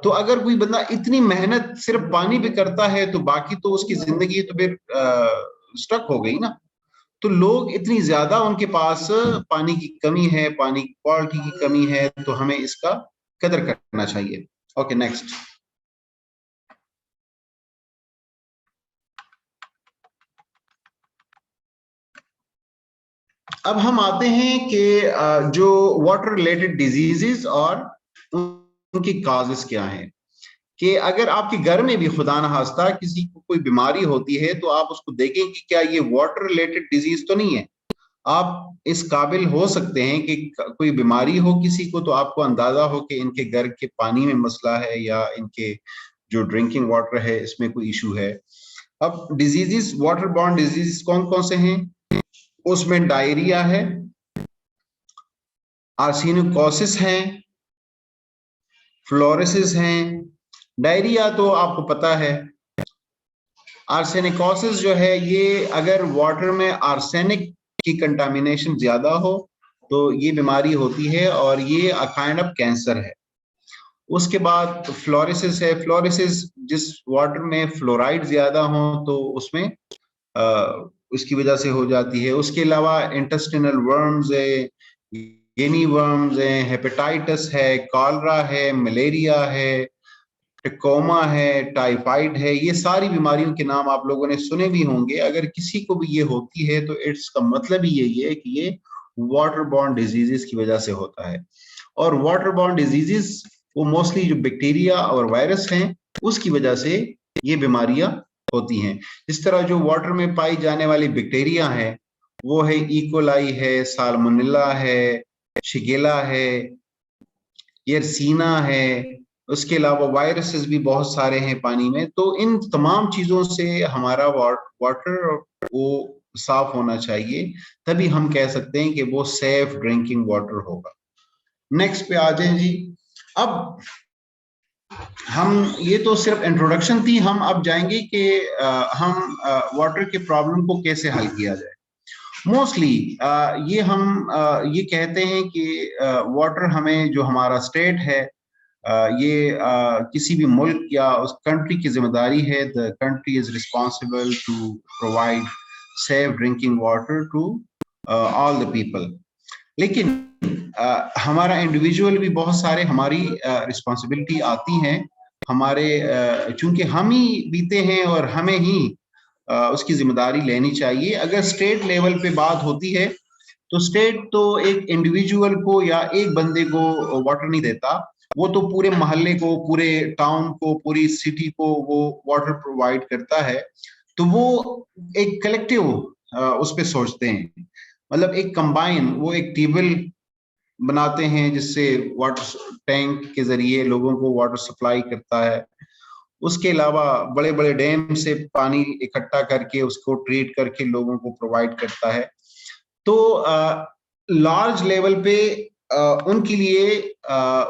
[SPEAKER 3] तो अगर कोई बंदा इतनी मेहनत सिर्फ पानी पे करता है तो बाकी तो उसकी जिंदगी तो फिर स्टक हो गई ना। तो लोग इतनी ज्यादा उनके पास पानी की कमी है, पानी की क्वालिटी की कमी है, तो हमें इसका कदर करना चाहिए। Okay, next. अब हम आते हैं कि जो वाटर रिलेटेड डिजीजेस और उनकी काजेस क्या हैं। कि अगर आपके घर में भी खुदा न खास्ता किसी को कोई बीमारी होती है तो आप उसको देखें कि क्या ये वाटर रिलेटेड डिजीज तो नहीं है। आप इस काबिल हो सकते हैं कि कोई बीमारी हो किसी को तो आपको अंदाजा हो कि इनके घर के पानी में मसला है या इनके जो ड्रिंकिंग वाटर है इसमें कोई इशू है। अब डिजीजेस, वाटर बॉर्न डिजीज कौन कौन से हैं? उसमें डायरिया है, आर्सेनिकोसिस है, फ्लोरोसिस हैं। डायरिया तो आपको पता है। आर्सेनिकोसिस जो है ये अगर वाटर में आर्सेनिक की कंटामिनेशन ज्यादा हो तो ये बीमारी होती है और ये अ काइंड ऑफ कैंसर है। उसके बाद फ्लोरोसिस है। फ्लोरोसिस जिस वाटर में फ्लोराइड ज्यादा हो तो उसमें उसकी वजह से हो जाती है। उसके अलावा इंटेस्टिनल वर्म्स है, गिनी वर्म्स है, हेपेटाइटिस है, कॉलरा है, मलेरिया है, ट्रिकोमा है, टाइफाइड है। ये सारी बीमारियों के नाम आप लोगों ने सुने भी होंगे। अगर किसी को भी ये होती है तो इट्स का मतलब ही यही है कि ये वाटर बॉर्न डिजीजेस की वजह से होता है। और वाटर बॉर्न डिजीजेस वो मोस्टली जो बैक्टीरिया और वायरस हैं उसकी वजह से ये बीमारियां होती हैं। इस तरह जो वाटर में पाई जाने वाली बैक्टीरिया है वो है इकोलाई है, साल्मोनेला है, शिगेला है, येरसीना है। उसके अलावा वायरसेस भी बहुत सारे हैं पानी में। तो इन तमाम चीजों से हमारा वाटर वो साफ होना चाहिए, तभी हम कह सकते हैं कि वो सेफ ड्रिंकिंग वाटर होगा। नेक्स्ट पे आ जाए जी। अब हम ये तो सिर्फ इंट्रोडक्शन थी, हम अब जाएंगे कि हम वाटर के प्रॉब्लम को कैसे हल किया जाए। मोस्टली ये हम ये कहते हैं कि वाटर हमें जो हमारा स्टेट है ये किसी भी मुल्क या उस कंट्री की जिम्मेदारी है। The country is responsible to provide safe drinking water to all the people. लेकिन हमारा इंडिविजुअल भी बहुत सारे हमारी रिस्पॉन्सिबिलिटी आती हैं हमारे, चूंकि हम ही बीते हैं और हमें ही उसकी जिम्मेदारी लेनी चाहिए। अगर स्टेट लेवल पे बात होती है तो स्टेट तो एक इंडिविजुअल को या एक बंदे को वाटर नहीं देता, वो तो पूरे मोहल्ले को, पूरे टाउन को, पूरी सिटी को वो वाटर प्रोवाइड करता है। तो वो एक कलेक्टिव उस पे सोचते हैं, मतलब एक कंबाइन, वो एक टेबल बनाते हैं जिससे वाटर टैंक के जरिए लोगों को वाटर सप्लाई करता है। उसके अलावा बड़े बड़े डैम से पानी इकट्ठा करके उसको ट्रीट करके लोगों को प्रोवाइड करता है। तो लार्ज लेवल पे उनके लिए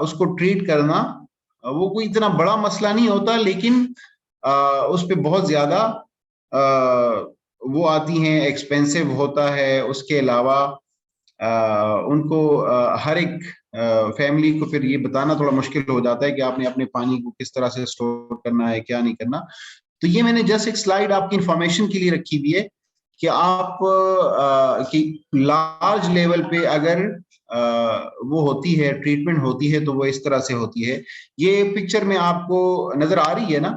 [SPEAKER 3] उसको ट्रीट करना वो कोई इतना बड़ा मसला नहीं होता, लेकिन उस पे बहुत ज्यादा वो आती हैं, एक्सपेंसिव होता है। उसके अलावा उनको हर एक फैमिली को फिर ये बताना थोड़ा मुश्किल हो जाता है कि आपने अपने पानी को किस तरह से स्टोर करना है, क्या नहीं करना। तो ये मैंने जस्ट एक स्लाइड आपकी इंफॉर्मेशन के लिए रखी हुई है कि आप कि लार्ज लेवल पे अगर वो होती है, ट्रीटमेंट होती है, तो वो इस तरह से होती है। ये पिक्चर में आपको नजर आ रही है ना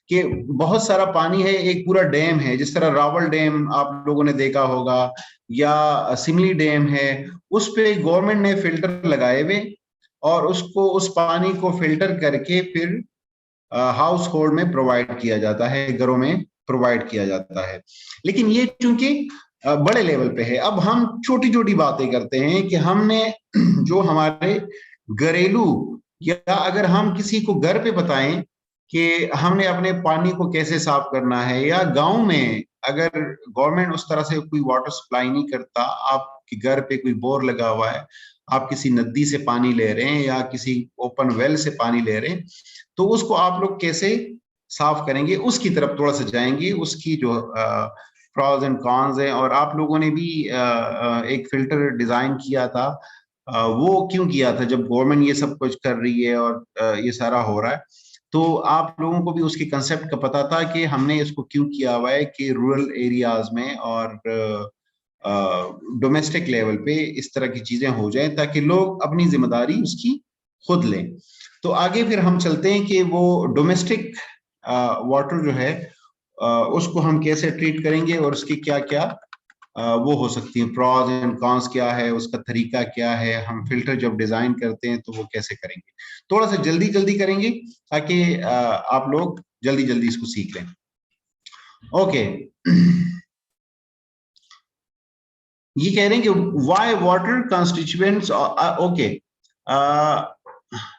[SPEAKER 3] कि बहुत सारा पानी है, एक पूरा डैम है, जिस तरह रावल डैम आप लोगों ने देखा होगा या सिमली डैम है। उस पे गवर्नमेंट ने फिल्टर लगाए हुए और उसको, उस पानी को फिल्टर करके फिर हाउस होल्ड में प्रोवाइड किया जाता है, घरों में प्रोवाइड किया जाता है। लेकिन ये चूंकि बड़े लेवल पे है। अब हम छोटी छोटी बातें करते हैं कि हमने जो हमारे घरेलू या अगर हम किसी को घर पे बताएं कि हमने अपने पानी को कैसे साफ करना है, या गांव में अगर गवर्नमेंट उस तरह से कोई वाटर सप्लाई नहीं करता, आपके घर पे कोई बोर लगा हुआ है, आप किसी नदी से पानी ले रहे हैं या किसी ओपन वेल से पानी ले रहे हैं, तो उसको आप लोग कैसे साफ करेंगे उसकी तरफ थोड़ा सा जाएंगे, उसकी जो प्रॉज एंड कॉन्स है। और आप लोगों ने भी एक फिल्टर डिजाइन किया था, वो क्यों किया था जब गवर्नमेंट ये सब कुछ कर रही है और ये सारा हो रहा है, तो आप लोगों को भी उसके कंसेप्ट का पता था कि हमने इसको क्यों किया हुआ है कि रूरल एरियाज में और डोमेस्टिक लेवल पे इस तरह की चीजें हो जाएं ताकि लोग अपनी जिम्मेदारी उसकी खुद लें। तो आगे फिर हम चलते हैं कि वो डोमेस्टिक वाटर जो है उसको हम कैसे ट्रीट करेंगे और उसकी क्या क्या वो हो सकती है, प्रॉज एंड कॉन्स क्या है, उसका तरीका क्या है, हम फिल्टर जब डिजाइन करते हैं तो वो कैसे करेंगे। थोड़ा सा जल्दी जल्दी करेंगे ताकि आप लोग जल्दी जल्दी इसको सीख लें। ओके, ये कह रहे हैं कि why water constituents, okay,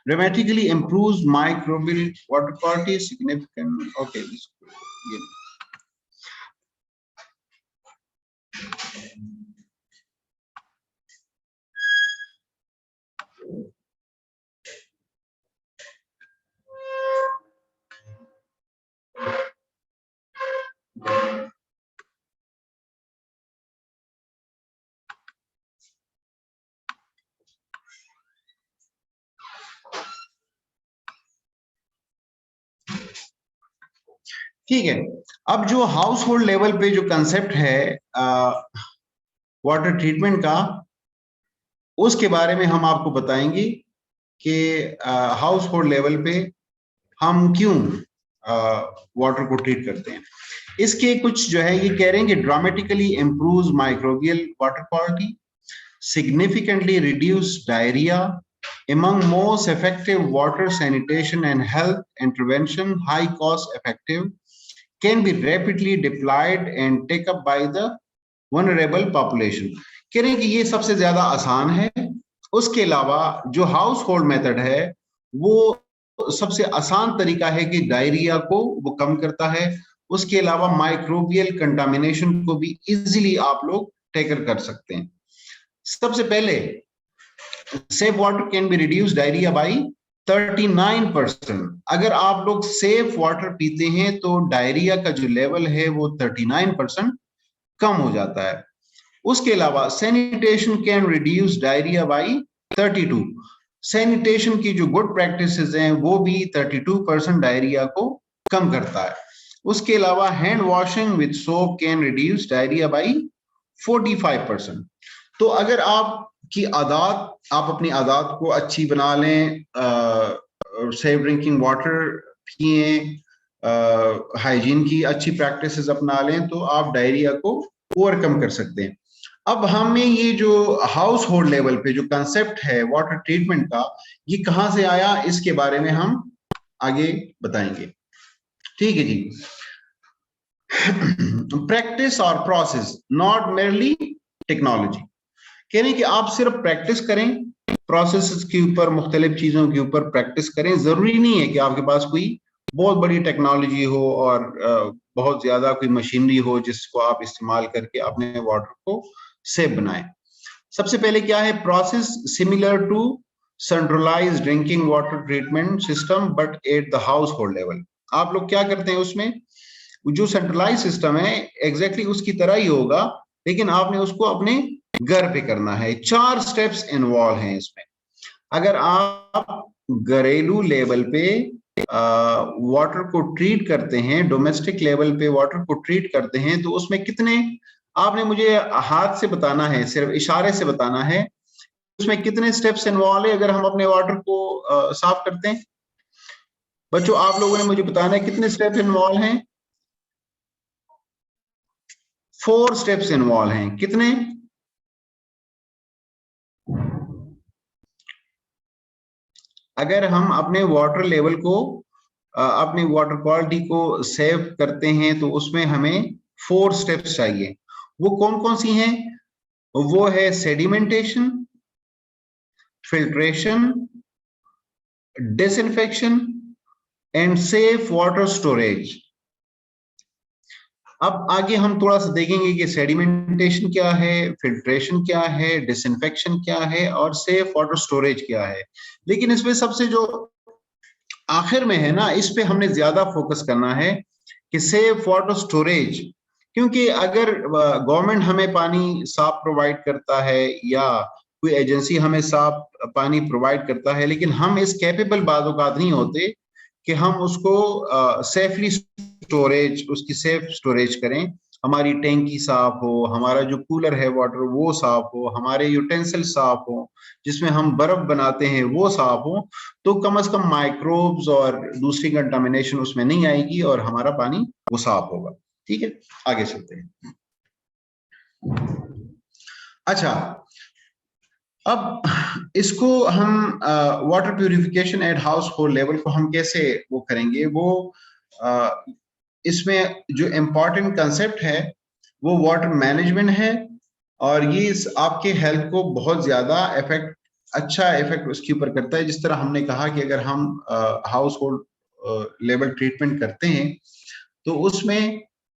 [SPEAKER 3] dramatically improves microbial water quality significant, okay, ये ठीक है। अब जो हाउस होल्ड लेवल पे जो कंसेप्ट है वाटर ट्रीटमेंट का, उसके बारे में हम आपको बताएंगे कि हाउस होल्ड लेवल पे हम क्यों वाटर को ट्रीट करते हैं। इसके कुछ जो है ये कह रहे हैं कि dramatically improves microbial water quality, significantly reduce diarrhea, among most effective water sanitation and health intervention, high cost effective, can be rapidly deployed and take up by the vulnerable population। कह रहे हैं कि ये सबसे ज्यादा आसान है। उसके अलावा जो हाउस होल्ड मेथड है वो सबसे आसान तरीका है कि डायरिया को वो कम करता है। उसके अलावा माइक्रोबियल कंटामिनेशन को भी इजीली आप लोग टेकर कर सकते हैं। सबसे पहले safe water can be reduce diarrhoea by 39%। अगर आप लोग सेफ वाटर पीते हैं तो डायरिया का जो लेवल है वो 39% कम हो जाता है। उसके अलावा sanitation can reduce diarrhoea by 32। Sanitation की जो गुड प्रैक्टिसेस हैं वो भी 32% डायरिया को कम करता है। उसके अलावा hand washing with soap can reduce diarrhoea by 45%। तो अगर आपकी आदत, आप अपनी आदत को अच्छी बना लें, सेफ ड्रिंकिंग वाटर पिए, हाइजीन की अच्छी प्रैक्टिसेस अपना लें, तो आप डायरिया को ओवरकम कर सकते हैं। अब हमें ये जो हाउस होल्ड लेवल पे जो कंसेप्ट है वाटर ट्रीटमेंट का, ये कहाँ से आया, इसके बारे में हम आगे बताएंगे। ठीक है जी। प्रैक्टिस और प्रोसेस, नॉट मेरली टेक्नोलॉजी। कह रहे हैं कि आप सिर्फ प्रैक्टिस करें, प्रोसेस के ऊपर, मुख्तलिफ चीजों के ऊपर प्रैक्टिस करें। जरूरी नहीं है कि आपके पास कोई बहुत बड़ी टेक्नोलॉजी हो और बहुत ज्यादा कोई मशीनरी हो जिसको आप इस्तेमाल करके अपने वाटर को सेफ बनाएं। सबसे पहले क्या है, process similar to centralised drinking water treatment system but at the household level. आप लोग क्या करते हैं उसमें, जो सेंट्रलाइज सिस्टम है एग्जैक्टली उसकी तरह ही होगा, लेकिन आपने उसको अपने घर पे करना है। 4 स्टेप्स इन्वॉल्व हैं इसमें। अगर आप घरेलू लेवल पे वाटर को ट्रीट करते हैं, डोमेस्टिक लेवल पे वाटर को ट्रीट करते हैं, तो उसमें कितने, आपने मुझे हाथ से बताना है, सिर्फ इशारे से बताना है, उसमें कितने स्टेप्स इन्वॉल्व है अगर हम अपने वाटर को साफ करते हैं। बच्चों आप लोगों ने मुझे बताना है कितने स्टेप इन्वॉल्व हैं। 4 स्टेप्स इन्वॉल्व हैं। कितने? अगर हम अपने वाटर लेवल को, अपनी वाटर क्वालिटी को सेव करते हैं तो उसमें हमें 4 स्टेप्स चाहिए। वो कौन कौन सी हैं? वो है sedimentation, filtration, disinfection and safe water storage. अब आगे हम थोड़ा सा देखेंगे कि सेडिमेंटेशन क्या है, फिल्ट्रेशन क्या है, डिसइंफेक्शन क्या है और सेफ वाटर स्टोरेज क्या है। लेकिन इसमें सबसे जो आखिर में है ना, इस पे हमने ज्यादा फोकस करना है कि सेफ वाटर स्टोरेज, क्योंकि अगर गवर्नमेंट हमें पानी साफ प्रोवाइड करता है या कोई एजेंसी हमें साफ पानी प्रोवाइड करता है, लेकिन हम इस कैपेबल बाज़-औक़ात नहीं होते कि हम उसको सेफली स्टोरेज, उसकी सेफ स्टोरेज करें, हमारी टैंकी साफ हो, हमारा जो कूलर है वाटर वो साफ हो, हमारे यूटेंसिल साफ हो, जिसमें हम बर्फ बनाते हैं वो साफ हो, तो कम से कम माइक्रोब्स और दूसरी कंटामिनेशन उसमें नहीं आएगी और हमारा पानी वो साफ होगा। ठीक है, आगे चलते हैं। अच्छा, अब इसको हम water purification at household level को हम कैसे वो करेंगे, वो इसमें जो इम्पोर्टेंट कंसेप्ट है वो वाटर मैनेजमेंट है, और ये आपके हेल्थ को बहुत ज्यादा अच्छा इफेक्ट उसके ऊपर करता है। जिस तरह हमने कहा कि अगर हम हाउस होल्ड लेवल ट्रीटमेंट करते हैं तो उसमें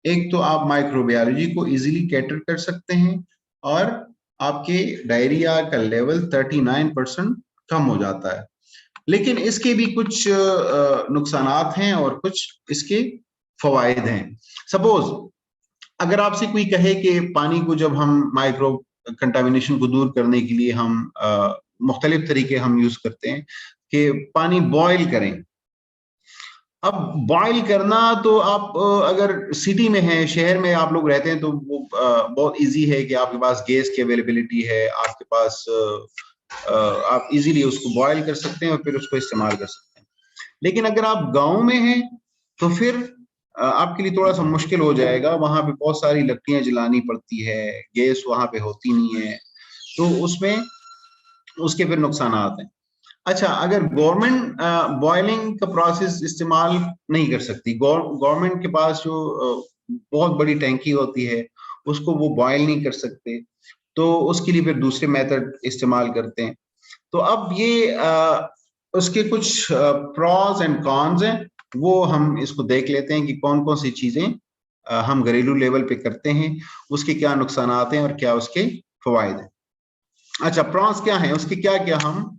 [SPEAKER 3] एक तो आप माइक्रोबायोलॉजी को इजीली कैटर कर सकते हैं और आपके डायरिया का लेवल 39% कम हो जाता है। लेकिन इसके भी कुछ नुकसानात हैं और कुछ इसके फवायद हैं। सपोज अगर आपसे कोई कहे कि पानी को जब हम माइक्रो कंटामिनेशन को दूर करने के लिए हम मुख्तलिफ तरीके हम यूज करते हैं कि पानी बॉयल करें। अब बॉयल करना तो आप अगर सिटी में हैं, शहर में आप लोग रहते हैं तो वो बहुत इजी है कि आपके पास गैस की अवेलेबिलिटी है, आपके पास आप इजीली उसको बॉयल कर सकते हैं और फिर उसको इस्तेमाल कर सकते हैं। लेकिन अगर आप गांव में हैं तो फिर आपके लिए थोड़ा सा मुश्किल हो जाएगा, वहां पे बहुत सारी लकड़ियां जलानी पड़ती है, गैस वहां पे होती नहीं है, तो उसमें उसके फिर नुकसानात हैं। अच्छा, अगर गवर्नमेंट बॉयलिंग का प्रोसेस इस्तेमाल नहीं कर सकती, गवर्नमेंट के पास जो बहुत बड़ी टैंकी होती है उसको वो बॉयल नहीं कर सकते, तो उसके लिए फिर दूसरे मेथड इस्तेमाल करते हैं। तो अब ये उसके कुछ प्रॉस एंड कॉन्स हैं, वो हम इसको देख लेते हैं कि कौन कौन सी चीजें हम घरेलू लेवल पे करते हैं, उसके क्या नुकसानात हैं और क्या उसके फवायद हैं। अच्छा, प्रॉस क्या है, उसके क्या क्या हम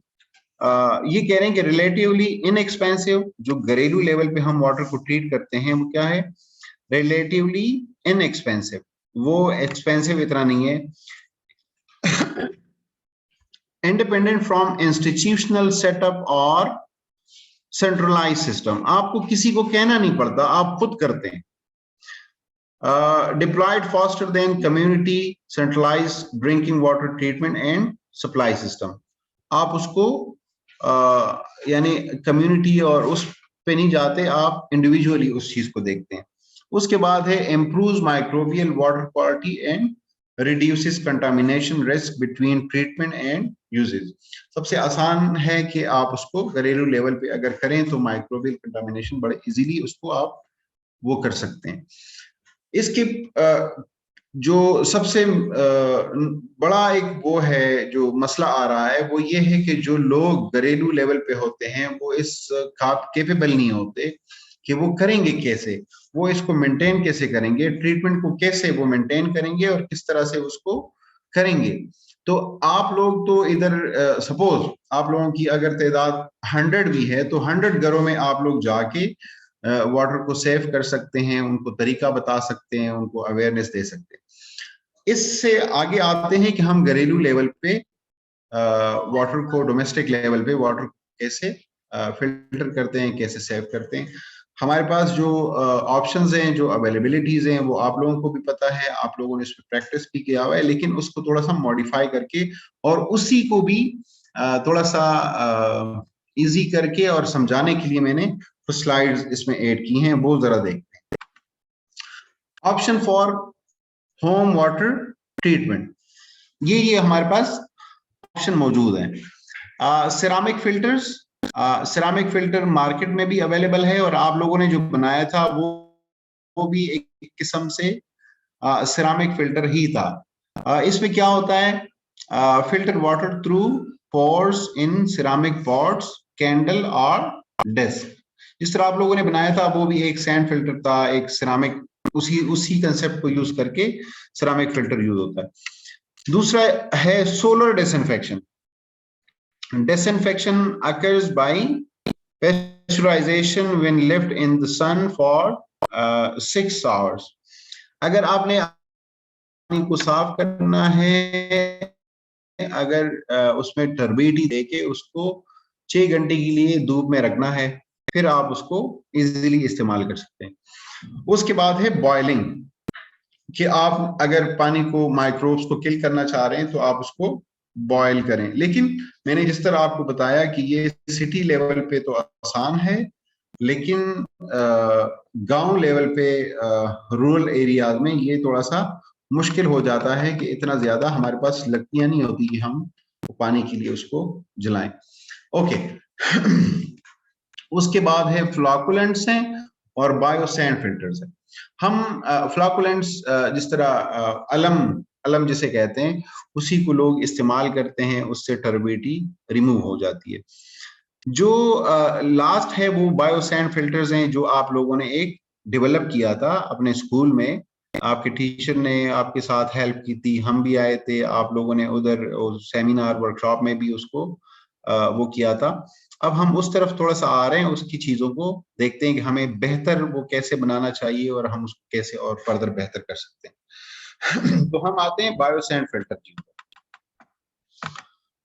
[SPEAKER 3] ये कह रहे हैं कि रिलेटिवली इनएक्सपेंसिव, जो घरेलू लेवल पे हम वाटर को ट्रीट करते हैं वो क्या है, रिलेटिवली इनएक्सपेंसिव, वो एक्सपेंसिव इतना नहीं है। इंडिपेंडेंट फ्रॉम इंस्टीट्यूशनल सेटअप और सेंट्रलाइज सिस्टम, आपको किसी को कहना नहीं पड़ता, आप खुद करते हैं। Deployed faster than community centralize drinking water treatment and supply system, आप उसको यानी कम्युनिटी और उस पे नहीं जाते, आप इंडिविजुअली उस चीज को देखते हैं। उसके बाद है improves microbial water quality and reduces contamination risk between treatment and uses. सबसे आसान है कि आप उसको घरेलू लेवल पे अगर करें तो माइक्रोबियल कंटामिनेशन बड़े इजीली उसको आप वो कर सकते हैं। इसके जो सबसे बड़ा एक वो है जो मसला आ रहा है वो ये है कि जो लोग घरेलू लेवल पे होते हैं वो इस कैपेबल नहीं होते कि वो करेंगे कैसे, वो इसको मेंटेन कैसे करेंगे, ट्रीटमेंट को कैसे वो मेंटेन करेंगे और किस तरह से उसको करेंगे। तो आप लोग तो इधर सपोज आप लोगों की अगर तादाद 100 भी है तो 100 घरों में आप लोग जाके वाटर को सेव कर सकते हैं, उनको तरीका बता सकते हैं, उनको अवेयरनेस दे सकते हैं। इससे आगे आते हैं कि हम घरेलू लेवल पे वाटर को, डोमेस्टिक लेवल पे वाटर कैसे फिल्टर करते हैं, कैसे सेव करते हैं। हमारे पास जो ऑप्शंस हैं, जो अवेलेबिलिटीज हैं, वो आप लोगों को भी पता है, आप लोगों ने इस पर प्रैक्टिस भी किया हुआ है, लेकिन उसको थोड़ा सा मॉडिफाई करके और उसी को भी थोड़ा सा इजी करके और समझाने के लिए मैंने कुछ स्लाइड्स इसमें ऐड की हैं, वो जरा देखते हैं। Option for home water treatment, ये हमारे पास ऑप्शन मौजूद है। Ceramic filters, ceramic filter market में भी अवेलेबल है और आप लोगों ने जो बनाया था वो भी एक किस्म से सिरामिक फिल्टर ही था। इसमें क्या होता है, फिल्टर वाटर थ्रू पोर्स इन सिरामिक पॉट्स कैंडल और डेस्क। जिस तरह आप लोगों ने बनाया था वो भी एक सैंड फिल्टर था, एक सिरामिक, उसी कंसेप्ट को यूज करके सिरामिक फिल्टर यूज होता है। दूसरा है solar disinfection. Disinfection occurs by pasteurization when left in the sun for 6 hours. अगर आपने पानी को साफ करना है, अगर उसमें टर्बिडिटी देके उसको 6 घंटे के लिए धूप में रखना है, फिर आप उसको इजीली इस्तेमाल कर सकते हैं। उसके बाद है बॉइलिंग, कि आप अगर पानी को, माइक्रोब्स को किल करना चाह रहे हैं तो आप उसको बॉयल करें। लेकिन मैंने जिस तरह आपको बताया कि ये सिटी लेवल पे तो आसान है, लेकिन गांव लेवल पे, रूरल एरियाज में ये थोड़ा सा मुश्किल हो जाता है कि इतना ज्यादा हमारे पास लकड़ियां नहीं होती कि हम पानी के लिए उसको जलाएं। ओके उसके बाद है फ्लॉकुलेंट्स हैं और बायोसैंड फिल्टर्स हैं। हम फ्लॉकुलेंट्स जिस तरह अलम जिसे कहते हैं, उसी को लोग इस्तेमाल करते हैं, उससे टर्बिडिटी रिमूव हो जाती है। जो लास्ट है वो बायोसैंड फिल्टर्स हैं, जो आप लोगों ने एक डेवलप किया था अपने स्कूल में, आपके टीचर ने आपके साथ हेल्प की थी, हम भी आए थे, आप लोगों ने उधर सेमिनार वर्कशॉप में भी उसको वो किया था। अब हम उस तरफ थोड़ा सा आ रहे हैं, उसकी चीजों को देखते हैं कि हमें बेहतर वो कैसे बनाना चाहिए और हम उसको कैसे और फर्दर बेहतर कर सकते हैं। तो हम आते हैं बायोसैंड फिल्टर की।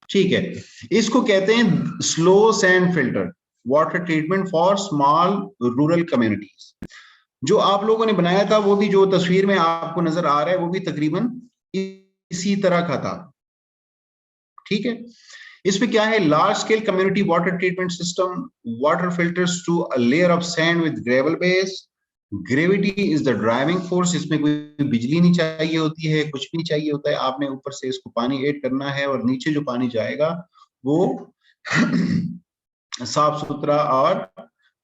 [SPEAKER 3] ठीक है, इसको कहते हैं slow sand filter, water treatment for small rural communities. जो आप लोगों ने बनाया था वो भी, जो तस्वीर में आपको नजर आ रहा है, वो भी तकरीबन इसी तरह का था। ठीक है, इसमें क्या है, large scale community water treatment system, water filters to a layer of sand with gravel base, gravity is the driving force. इसमें कोई बिजली नहीं चाहिए होती है, कुछ भी नहीं चाहिए होता है, आपने ऊपर से इसको पानी ऐड करना है और नीचे जो पानी जाएगा वो साफ सुथरा और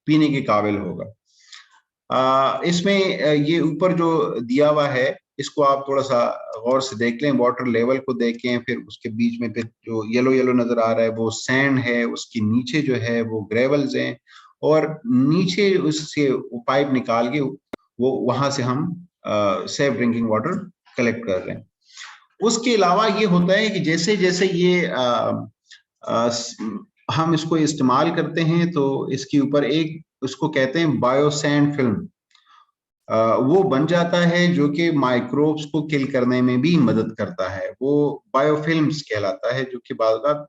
[SPEAKER 3] पीने के काबिल होगा। इसमें ये ऊपर जो दिया हुआ है, इसको आप थोड़ा सा गौर से देख लें, वाटर लेवल को देखें, फिर उसके बीच में फिर जो येलो येलो नजर आ रहा है वो सैंड है, उसके नीचे जो है वो ग्रेवल्स हैं, और नीचे उससे पाइप निकाल के वो वहां से हम सेफ ड्रिंकिंग वाटर कलेक्ट कर रहे हैं। उसके अलावा ये होता है कि जैसे जैसे ये हम इसको इस्तेमाल करते हैं तो इसके ऊपर एक, उसको कहते हैं बायोसैंड फिल्म, वो बन जाता है, जो कि माइक्रोब्स को किल करने में भी मदद करता है। वो बायोफिल्म्स कहलाता है, जो कि बाद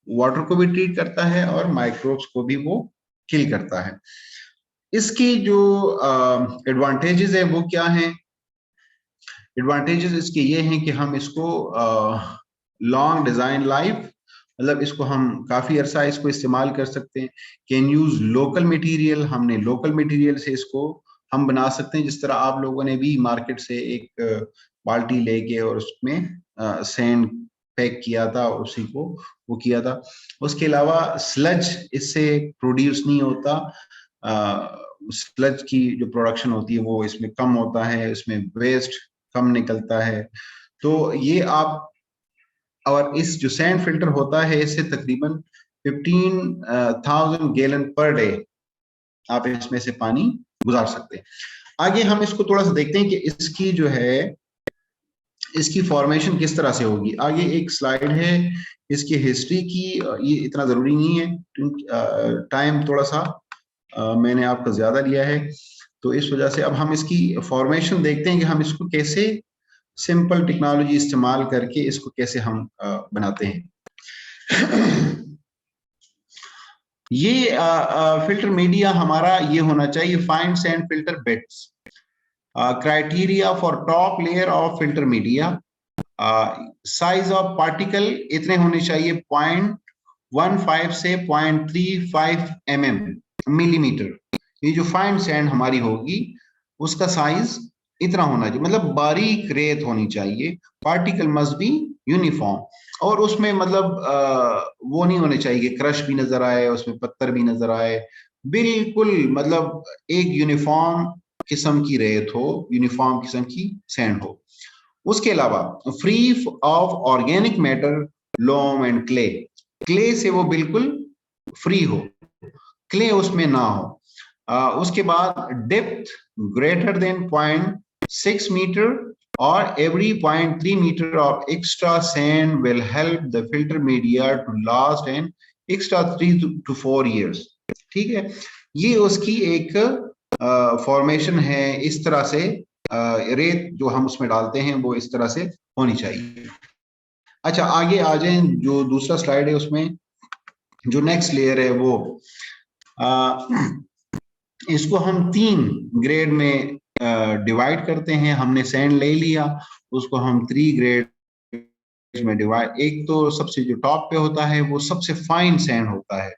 [SPEAKER 3] वाटर को भी ट्रीट करता है और माइक्रोब्स को भी वो किल करता है। इसकी जो एडवांटेजेस है वो क्या हैं? एडवांटेजेस इसके ये हैं कि हम इसको लॉन्ग डिजाइन लाइफ, मतलब इसको हम काफी अरसा इसको इस्तेमाल कर सकते हैं। कैन यूज लोकल मटेरियल, हमने लोकल मटेरियल से इसको हम बना सकते हैं, जिस तरह आप लोगों ने भी मार्केट से एक बाल्टी लेके और उसमें सैंड पैक किया था, उसी को वो किया था। उसके अलावा स्लज इससे प्रोड्यूस नहीं होता, स्लज की जो प्रोडक्शन होती है वो इसमें कम होता है, इसमें वेस्ट कम निकलता है। तो ये आप, और इस जो सैंड फिल्टर होता है, इससे तकरीबन 15,000 गैलन पर डे आप इसमें से पानी गुजार सकते हैं। आगे हम इसको थोड़ा सा देखते हैं कि इसकी जो है, इसकी फॉर्मेशन किस तरह से होगी। आगे एक स्लाइड है इसकी हिस्ट्री की, ये इतना जरूरी नहीं है क्योंकि टाइम थोड़ा सा मैंने आपका ज्यादा लिया है, तो इस वजह से अब हम इसकी फॉर्मेशन देखते हैं कि हम इसको कैसे सिंपल टेक्नोलॉजी इस्तेमाल करके इसको कैसे हम बनाते हैं। ये फिल्टर मीडिया हमारा ये होना चाहिए, fine sand filter beds. Criteria for top layer of filter media, size of particle इतने होने चाहिए 0.15 से 0.35 मिलीमीटर। ये जो फाइन सैंड हमारी होगी उसका साइज इतना होना चाहिए, मतलब बारीक रेत होनी चाहिए। पार्टिकल मस्ट बी यूनिफॉर्म, और उसमें मतलब वो नहीं होने चाहिए कि क्रश भी नजर आए, उसमें पत्थर भी नजर आए, बिल्कुल मतलब एक यूनिफॉर्म किस्म की रेत हो, यूनिफॉर्म किस्म की सैंड हो। उसके अलावा free of organic matter, loam and clay, clay से वो बिल्कुल फ्री हो, क्ले उसमें ना हो। उसके बाद depth greater than 0.6 meter or every 0.3 meter of extra sand will help the filter media to last an extra 3 to 4 years। ठीक है, ये उसकी एक फॉर्मेशन है। इस तरह से रेत जो हम उसमें डालते हैं वो इस तरह से होनी चाहिए। अच्छा, आगे आ जाए, जो दूसरा स्लाइड है उसमें जो नेक्स्ट लेयर है वो इसको हम 3 ग्रेड में डिवाइड करते हैं। हमने सैंड ले लिया, उसको हम 3 ग्रेड में डिवाइड, एक तो सबसे जो टॉप पे होता है वो सबसे फाइन सैंड होता है,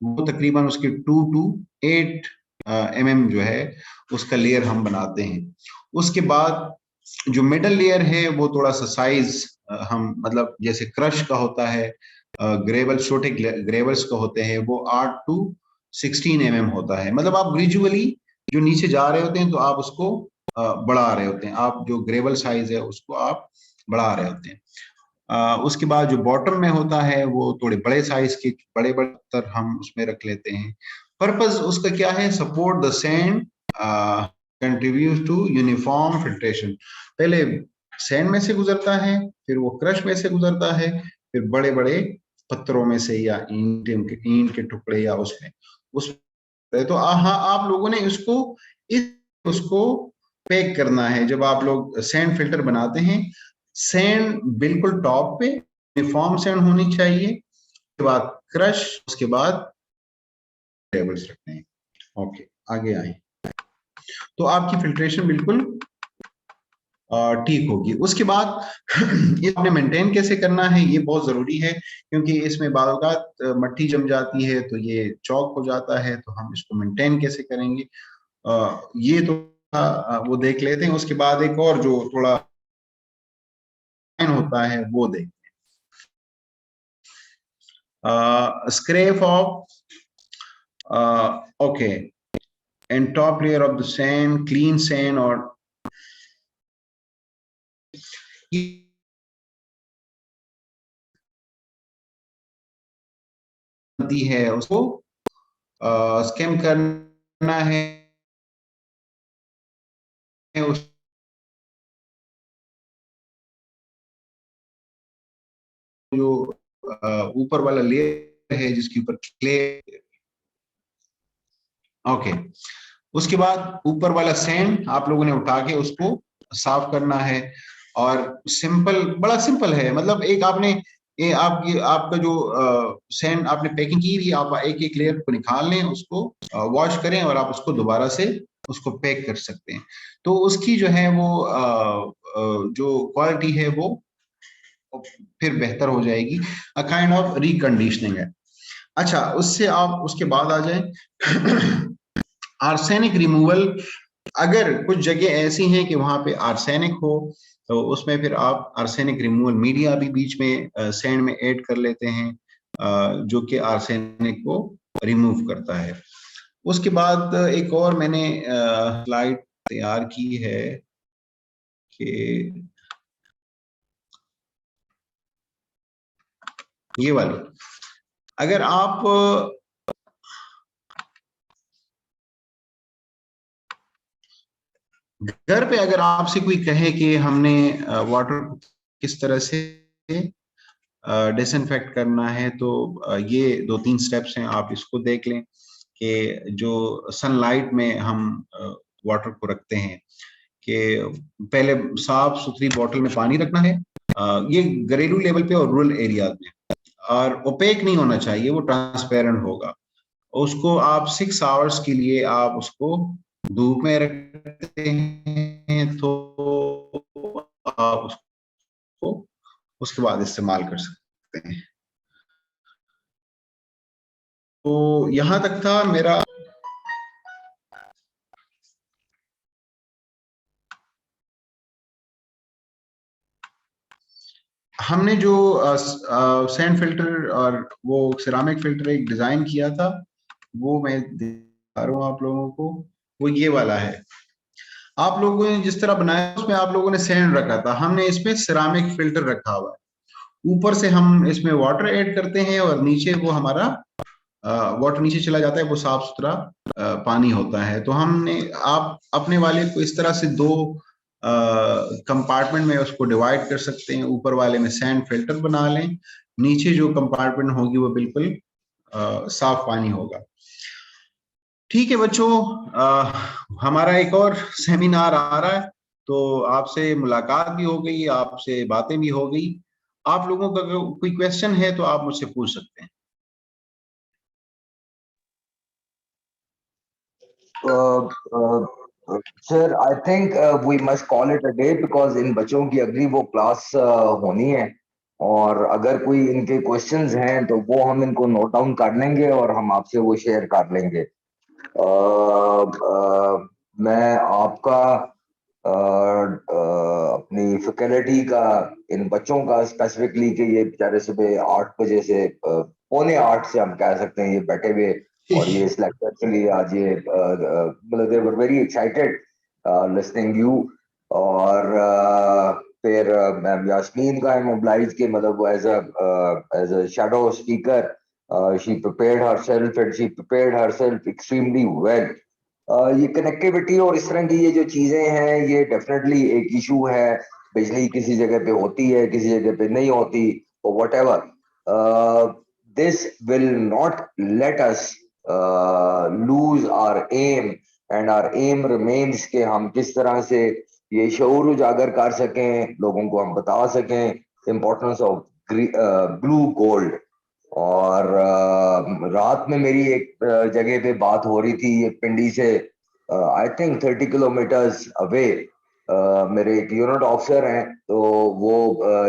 [SPEAKER 3] वो तकरीबन उसके 2 to 8 mm जो है उसका लेयर हम बनाते हैं। उसके बाद जो मिडल लेयर है वो थोड़ा सा साइज हम मतलब जैसे क्रश का होता है, ग्रेवल छोटे ग्रेवल्स का होते हैं वो 8 to 16 mm होता है। मतलब आप ग्रेजुअली जो नीचे जा रहे होते हैं तो आप उसको बढ़ा रहे होते हैं, आप जो ग्रेवल साइज है उसको आप बढ़ा रहे होते हैं। उसके बाद जो बॉटम में होता है वो थोड़े बड़े साइज के बड़े बड़े पत्थर हम उसमें रख लेते हैं। पर्पस उसका क्या है? Support the sand contribute to uniform filtration. पहले सैंड में से गुजरता है, फिर वो क्रश में से गुजरता है, फिर बड़े बड़े पत्थरों में से या ईंट के टुकड़े या उसमें तो हाँ, आप लोगों ने उसको पैक करना है। जब आप लोग सैंड फिल्टर बनाते हैं, सैंड बिल्कुल टॉप पे यूनिफॉर्म सैंड होनी चाहिए, उसके बाद क्रश, उसके बाद टेबल्स रखते हैं। ओके, आगे आए तो आपकी फिल्ट्रेशन बिल्कुल ठीक होगी। उसके बाद आपने मेंटेन कैसे करना है ये बहुत जरूरी है, क्योंकि इसमें बालगात मट्टी जम जाती है तो ये चौक हो जाता है, तो हम इसको मेंटेन कैसे करेंगे ये तो वो देख लेते हैं। उसके बाद एक और जो थोड़ा होता है वो देखते हैं, scrap of okay and top layer of the sand, clean sand, और है उसको स्कैम करना है, उस जो ऊपर वाला लेयर है जिसके ऊपर क्ले, ओके। उसके बाद ऊपर वाला सैंड आप लोगों ने उठा के उसको साफ करना है, और सिंपल, बड़ा सिंपल है। मतलब एक आपने आपका जो सैंड आपने पैकिंग की हुई, आप एक एक लेयर को निकाल लें, उसको वॉश करें और आप उसको दोबारा से उसको पैक कर सकते हैं। तो उसकी जो है वो जो क्वालिटी है वो फिर बेहतर हो जाएगी, अ काइंड ऑफ रिकंडीशनिंग है। अच्छा, उससे आप उसके बाद आ जाए आर्सेनिक रिमूवल। अगर कुछ जगह ऐसी हैं कि वहां पे आर्सेनिक हो तो उसमें फिर आप आर्सेनिक रिमूवल मीडिया भी बीच में सैंड में ऐड कर लेते हैं, जो कि आर्सेनिक को रिमूव करता है। उसके बाद एक और मैंने स्लाइड तैयार की है कि ये वाली, अगर आप घर पे अगर आपसे कोई कहे कि हमने वाटर किस तरह से डिसइंफेक्ट करना है, तो ये 2-3 स्टेप्स हैं, आप इसको देख लें कि जो सनलाइट में हम वाटर को रखते हैं, कि पहले साफ सुथरी बोतल में पानी रखना है, ये घरेलू लेवल पे और रूरल एरिया में, और ओपेक नहीं होना चाहिए, वो ट्रांसपेरेंट होगा। उसको आप 6 आवर्स के लिए आप उसको धूप में रखते हैं, तो आप उसको उसके बाद इस्तेमाल कर सकते हैं। तो यहां तक था मेरा। हमने जो सैंड फिल्टर और वो सिरामिक फिल्टर एक डिजाइन किया था, वो मैं दिखा रहा हूँ आप लोगों को। वो ये वाला है, आप लोगों ने जिस तरह बनाया उसमें आप लोगों ने सैंड रखा था, हमने इसमें सिरामिक फिल्टर रखा हुआ है। ऊपर से हम इसमें वाटर ऐड करते हैं और नीचे वो हमारा वाटर नीचे चला जाता है, वो साफ सुथरा पानी होता है। तो हमने आप अपने वाले को इस तरह से दो कंपार्टमेंट में उसको डिवाइड कर सकते हैं। ऊपर वाले में सैंड फिल्टर बना लें, नीचे जो कंपार्टमेंट होगी वो बिल्कुल साफ पानी होगा। ठीक है बच्चों, हमारा एक और सेमिनार आ रहा है, तो आपसे मुलाकात भी हो गई, आपसे बातें भी हो गई। आप लोगों का कोई क्वेश्चन है तो आप मुझसे पूछ सकते हैं।
[SPEAKER 5] Sir I think we must call it a day, because इन बच्चों की अगली वो क्लास होनी है, और अगर कोई इनके क्वेश्चंस हैं तो वो हम इनको नोट डाउन कर लेंगे और हम आपसे वो शेयर कर लेंगे। मैं आपका अपनी फैकल्टी का, इन बच्चों का स्पेसिफिकली कि ये बेचारे सुबह 8 बजे से 7:45 से हम कह सकते हैं ये बैठे हुए, और ये इस लेक्चर के लिए आज ये मतलब they were very excited listening you. और फिर मैम यास्मीन का है मोबिलाइज के, मतलब as a shadow speaker she prepared herself and she prepared herself extremely well. ये कनेक्टिविटी और इस तरह की ये जो चीजें हैं ये डेफिनेटली एक इशू है। बिजली किसी जगह पे होती है, किसी जगह पे नहीं होती, or whatever. This will not let us lose our aim, and our aim remains कि हम किस तरह से ये शऊर उजागर कर सकें, लोगों को हम बता सकें इम्पोर्टेंस ऑफ ब्लू गोल्ड। और रात में मेरी एक जगह पे बात हो रही थी, ये पिंडी से आई थिंक 30 किलोमीटर्स अवे मेरे एक यूनिट ऑफिसर हैं, तो वो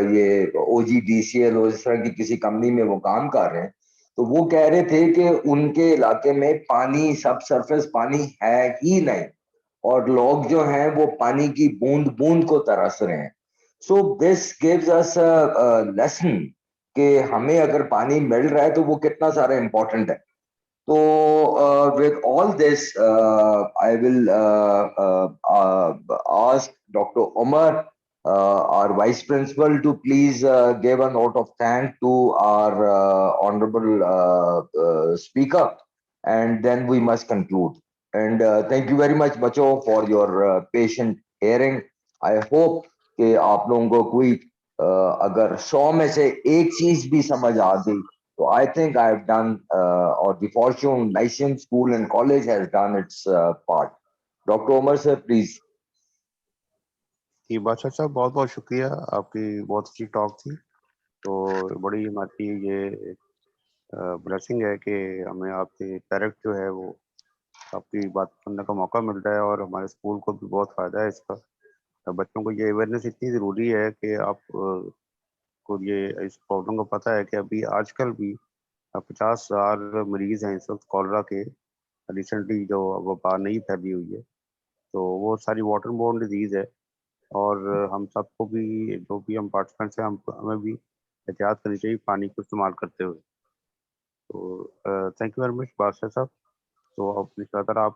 [SPEAKER 5] ये OGDCL इस तरह की किसी कंपनी में वो काम कर रहे हैं। तो वो कह रहे थे कि उनके इलाके में पानी, सब सरफेस पानी है ही नहीं, और लोग जो हैं वो पानी की बूंद बूंद को तरस रहे हैं। So this gives us a lesson कि हमें अगर पानी मिल रहा है तो वो कितना सारा इंपॉर्टेंट है। तो with all this I will ask Dr. Omar, our vice principal, to please give a note of thanks to our honorable speaker, and then we must conclude. And thank you very much बच्चों for your patient hearing. I hope कि आप लोगों को कोई अगर 100 में से एक चीज भी समझ आ गई, so I think I have done, or the Fortune Lyceum School and College has done its part. Dr. Omar sir, please.
[SPEAKER 2] जी बादशाह साहब, बहुत बहुत शुक्रिया, आपकी बहुत अच्छी टॉक थी। तो बड़ी हमारी ये ब्लेसिंग है कि हमें आपसे डायरेक्ट जो है वो आपकी बात करने का मौका मिल रहा है, और हमारे स्कूल को भी बहुत फ़ायदा है इसका। बच्चों को ये अवेयरनेस इतनी ज़रूरी है कि आप को ये इस प्रॉब्लम को पता है कि अभी आजकल भी 50,000 मरीज हैं इस वक्त कॉलरा के। रिसेंटली जो वबा नई फैली हुई है, तो वो सारी वाटर बोर्न डिजीज़ है, और हम सबको भी, जो भी हम पार्टिसिपेंट्स हैं, हमें भी एहतियात करनी चाहिए पानी को इस्तेमाल करते हुए। तो थैंक यू वेरी मच बादशाह साहब। तो अपनी तरह आप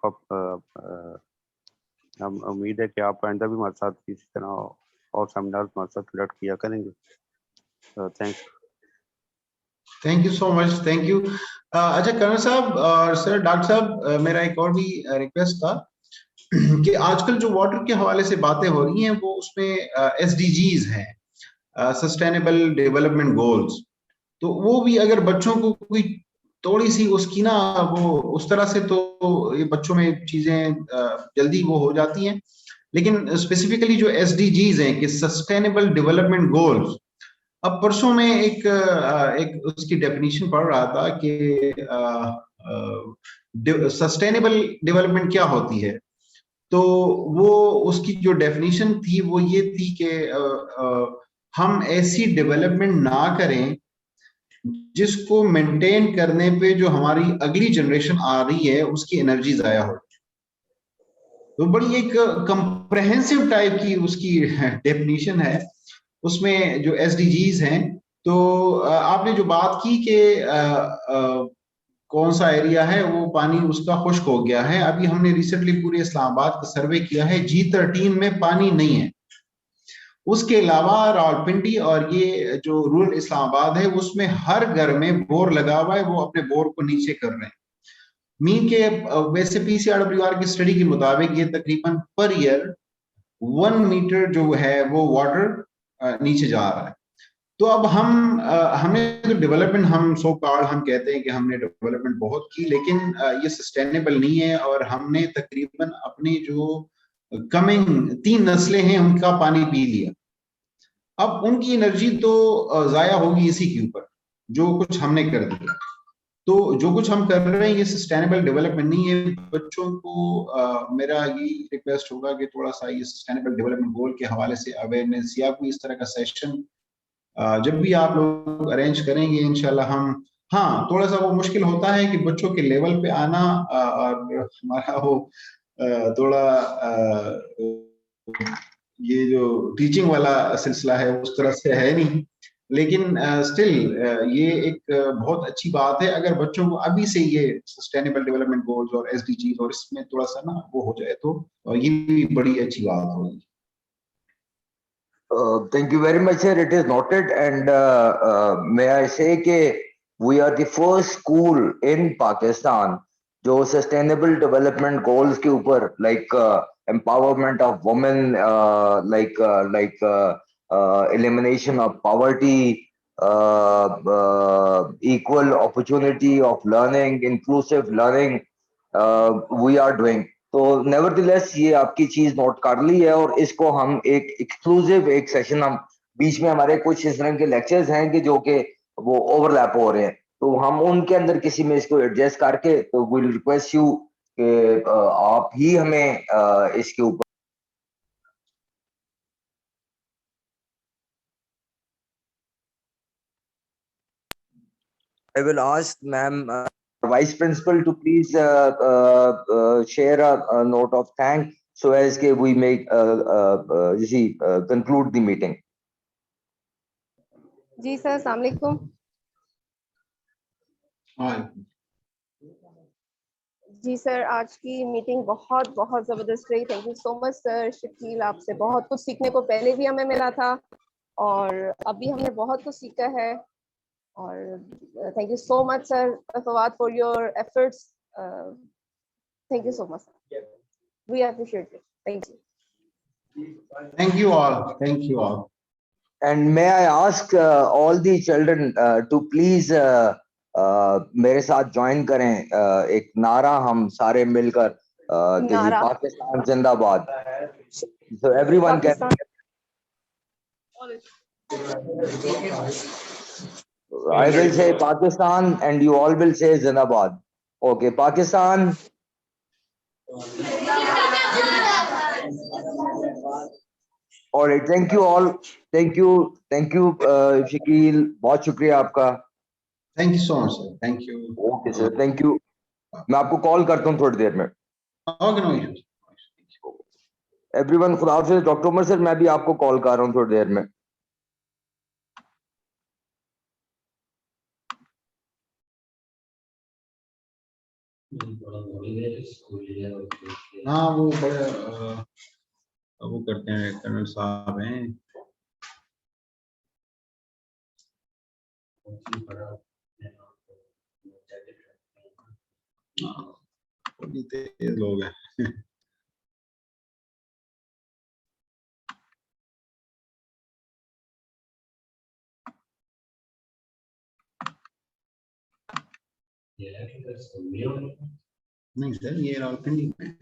[SPEAKER 2] हम उम्मीद है कि आप आइंदा भी हमारे साथ इसी तरह और सेमिनार हमारे साथ कंडक्ट किया करेंगे। Thanks.
[SPEAKER 3] Thank you so much, thank you. अच्छा कर्नल साहब और सर, डॉक्टर साहब, मेरा एक और भी रिक्वेस्ट था कि आजकल जो वाटर के हवाले से बातें हो रही हैं वो उसमें SDGs हैं, सस्टेनेबल डेवलपमेंट गोल्स, तो वो भी अगर बच्चों को कोई थोड़ी सी उसकी ना वो उस तरह से, तो ये बच्चों में चीजें जल्दी वो हो जाती हैं। लेकिन स्पेसिफिकली जो SDGs हैं कि सस्टेनेबल डेवलपमेंट गोल्स, अब परसों में एक उसकी डेफिनेशन पढ़ रहा था कि सस्टेनेबल डेवलपमेंट क्या होती है। तो वो उसकी जो डेफिनेशन थी वो ये थी कि हम ऐसी डेवलपमेंट ना करें जिसको मेंटेन करने पे जो हमारी अगली जनरेशन आ रही है उसकी एनर्जी जाया हो। तो बड़ी एक कंप्रहेंसिव टाइप की उसकी डेफिनेशन है, उसमें जो SDGs हैं। तो आपने जो बात की कि कौन सा एरिया है वो पानी उसका खुश्क हो गया है, अभी हमने रिसेंटली पूरे इस्लामाबाद का सर्वे किया है, G13 में पानी नहीं है। उसके अलावा रावलपिंडी और ये जो रूरल इस्लामाबाद है उसमें हर घर में बोर लगा हुआ है, वो अपने बोर को नीचे कर रहे हैं। मीन के वैसे पीसीआरडब्ल्यूआर की स्टडी के मुताबिक ये तकरीबन पर ईयर 1 मीटर जो है वो वाटर नीचे जा रहा है। तो अब हमने तो डेवलपमेंट, हम सो कॉल्ड हम कहते हैं कि हमने डेवलपमेंट बहुत की, लेकिन ये सस्टेनेबल नहीं है। और हमने तकरीबन अपनी जो कमिंग 3 नस्लें हैं उनका पानी पी लिया। अब उनकी एनर्जी तो जाया होगी इसी के ऊपर, जो कुछ हमने कर दिया। तो जो कुछ हम कर रहे हैं ये सस्टेनेबल डेवलपमेंट नहीं है। बच्चों को मेरा ये रिक्वेस्ट होगा कि थोड़ा सा ये सस्टेनेबल डेवलपमेंट गोल के हवाले से अवेयरनेस या कोई इस तरह का सेशन जब भी आप लोग अरेंज करेंगे इंशाल्लाह हम, हाँ थोड़ा सा वो मुश्किल होता है कि बच्चों के लेवल पे आना, और हमारा वो थोड़ा ये जो टीचिंग वाला सिलसिला है उस तरह से है नहीं, लेकिन स्टिल ये एक बहुत अच्छी बात है अगर बच्चों को अभी से ये सस्टेनेबल डेवलपमेंट गोल्स और एसडीजीज और इसमें थोड़ा सा ना वो हो जाए तो ये भी बड़ी अच्छी बात होगी।
[SPEAKER 5] Thank you very much, sir. It is noted, and may I say that we are the first school in Pakistan जो sustainable development goals के ऊपर like empowerment of women, elimination of poverty, equal opportunity of learning, inclusive learning, we are doing. तो nevertheless ये आपकी चीज note कर ली है और इसको हम एक एक्सक्लूसिव एक सेशन, हम बीच में हमारे कुछ इस तरह के लेक्चर्स हैं कि जो कि वो ओवरलैप हो रहे हैं, तो हम उनके अंदर किसी में इसको एडजस्ट करके तो विल रिक्वेस्ट यू कि आप ही हमें इसके ऊपर I will ask ma'am, vice principal, to please share a note of thanks so as que we make conclude the meeting.
[SPEAKER 6] जी सर, अस्सलाम वालेकुम। जी सर, आज की मीटिंग बहुत बहुत जबरदस्त रही। Thank you so much sir. Shakeel, आपसे बहुत कुछ सीखने को पहले भी हमें मिला था और अभी हमने बहुत कुछ सीखा है। और thank you so much sir Fawad for your efforts. Thank you so much, we appreciate it. Thank you.
[SPEAKER 3] Thank you all. Thank you all.
[SPEAKER 5] And may I ask all the children to please मेरे साथ join करें एक नारा हम सारे मिलकर कि जी
[SPEAKER 6] नारा।
[SPEAKER 5] पाकिस्तान जिंदाबाद। So everyone can. I will say Pakistan and you all will say Zindabad. Okay, Pakistan. All right, thank you all. Thank you Shakeel, बहुत शुक्रिया आपका।
[SPEAKER 3] Thank you so much sir. Thank you.
[SPEAKER 5] Okay sir, thank you. मैं आपको call करता हूँ थोड़ी देर में।
[SPEAKER 3] Okay, no issues.
[SPEAKER 5] Everyone, खुदा हाफिज़। डॉक्टर उमर सर, मैं भी आपको कॉल कर रहा हूँ थोड़ी देर में।
[SPEAKER 3] हाँ वो बड़े वो करते हैं, कर्नल साहब हैं। बड़ी तेज लोग हैं। नहीं सर, ये रावलपिंडी में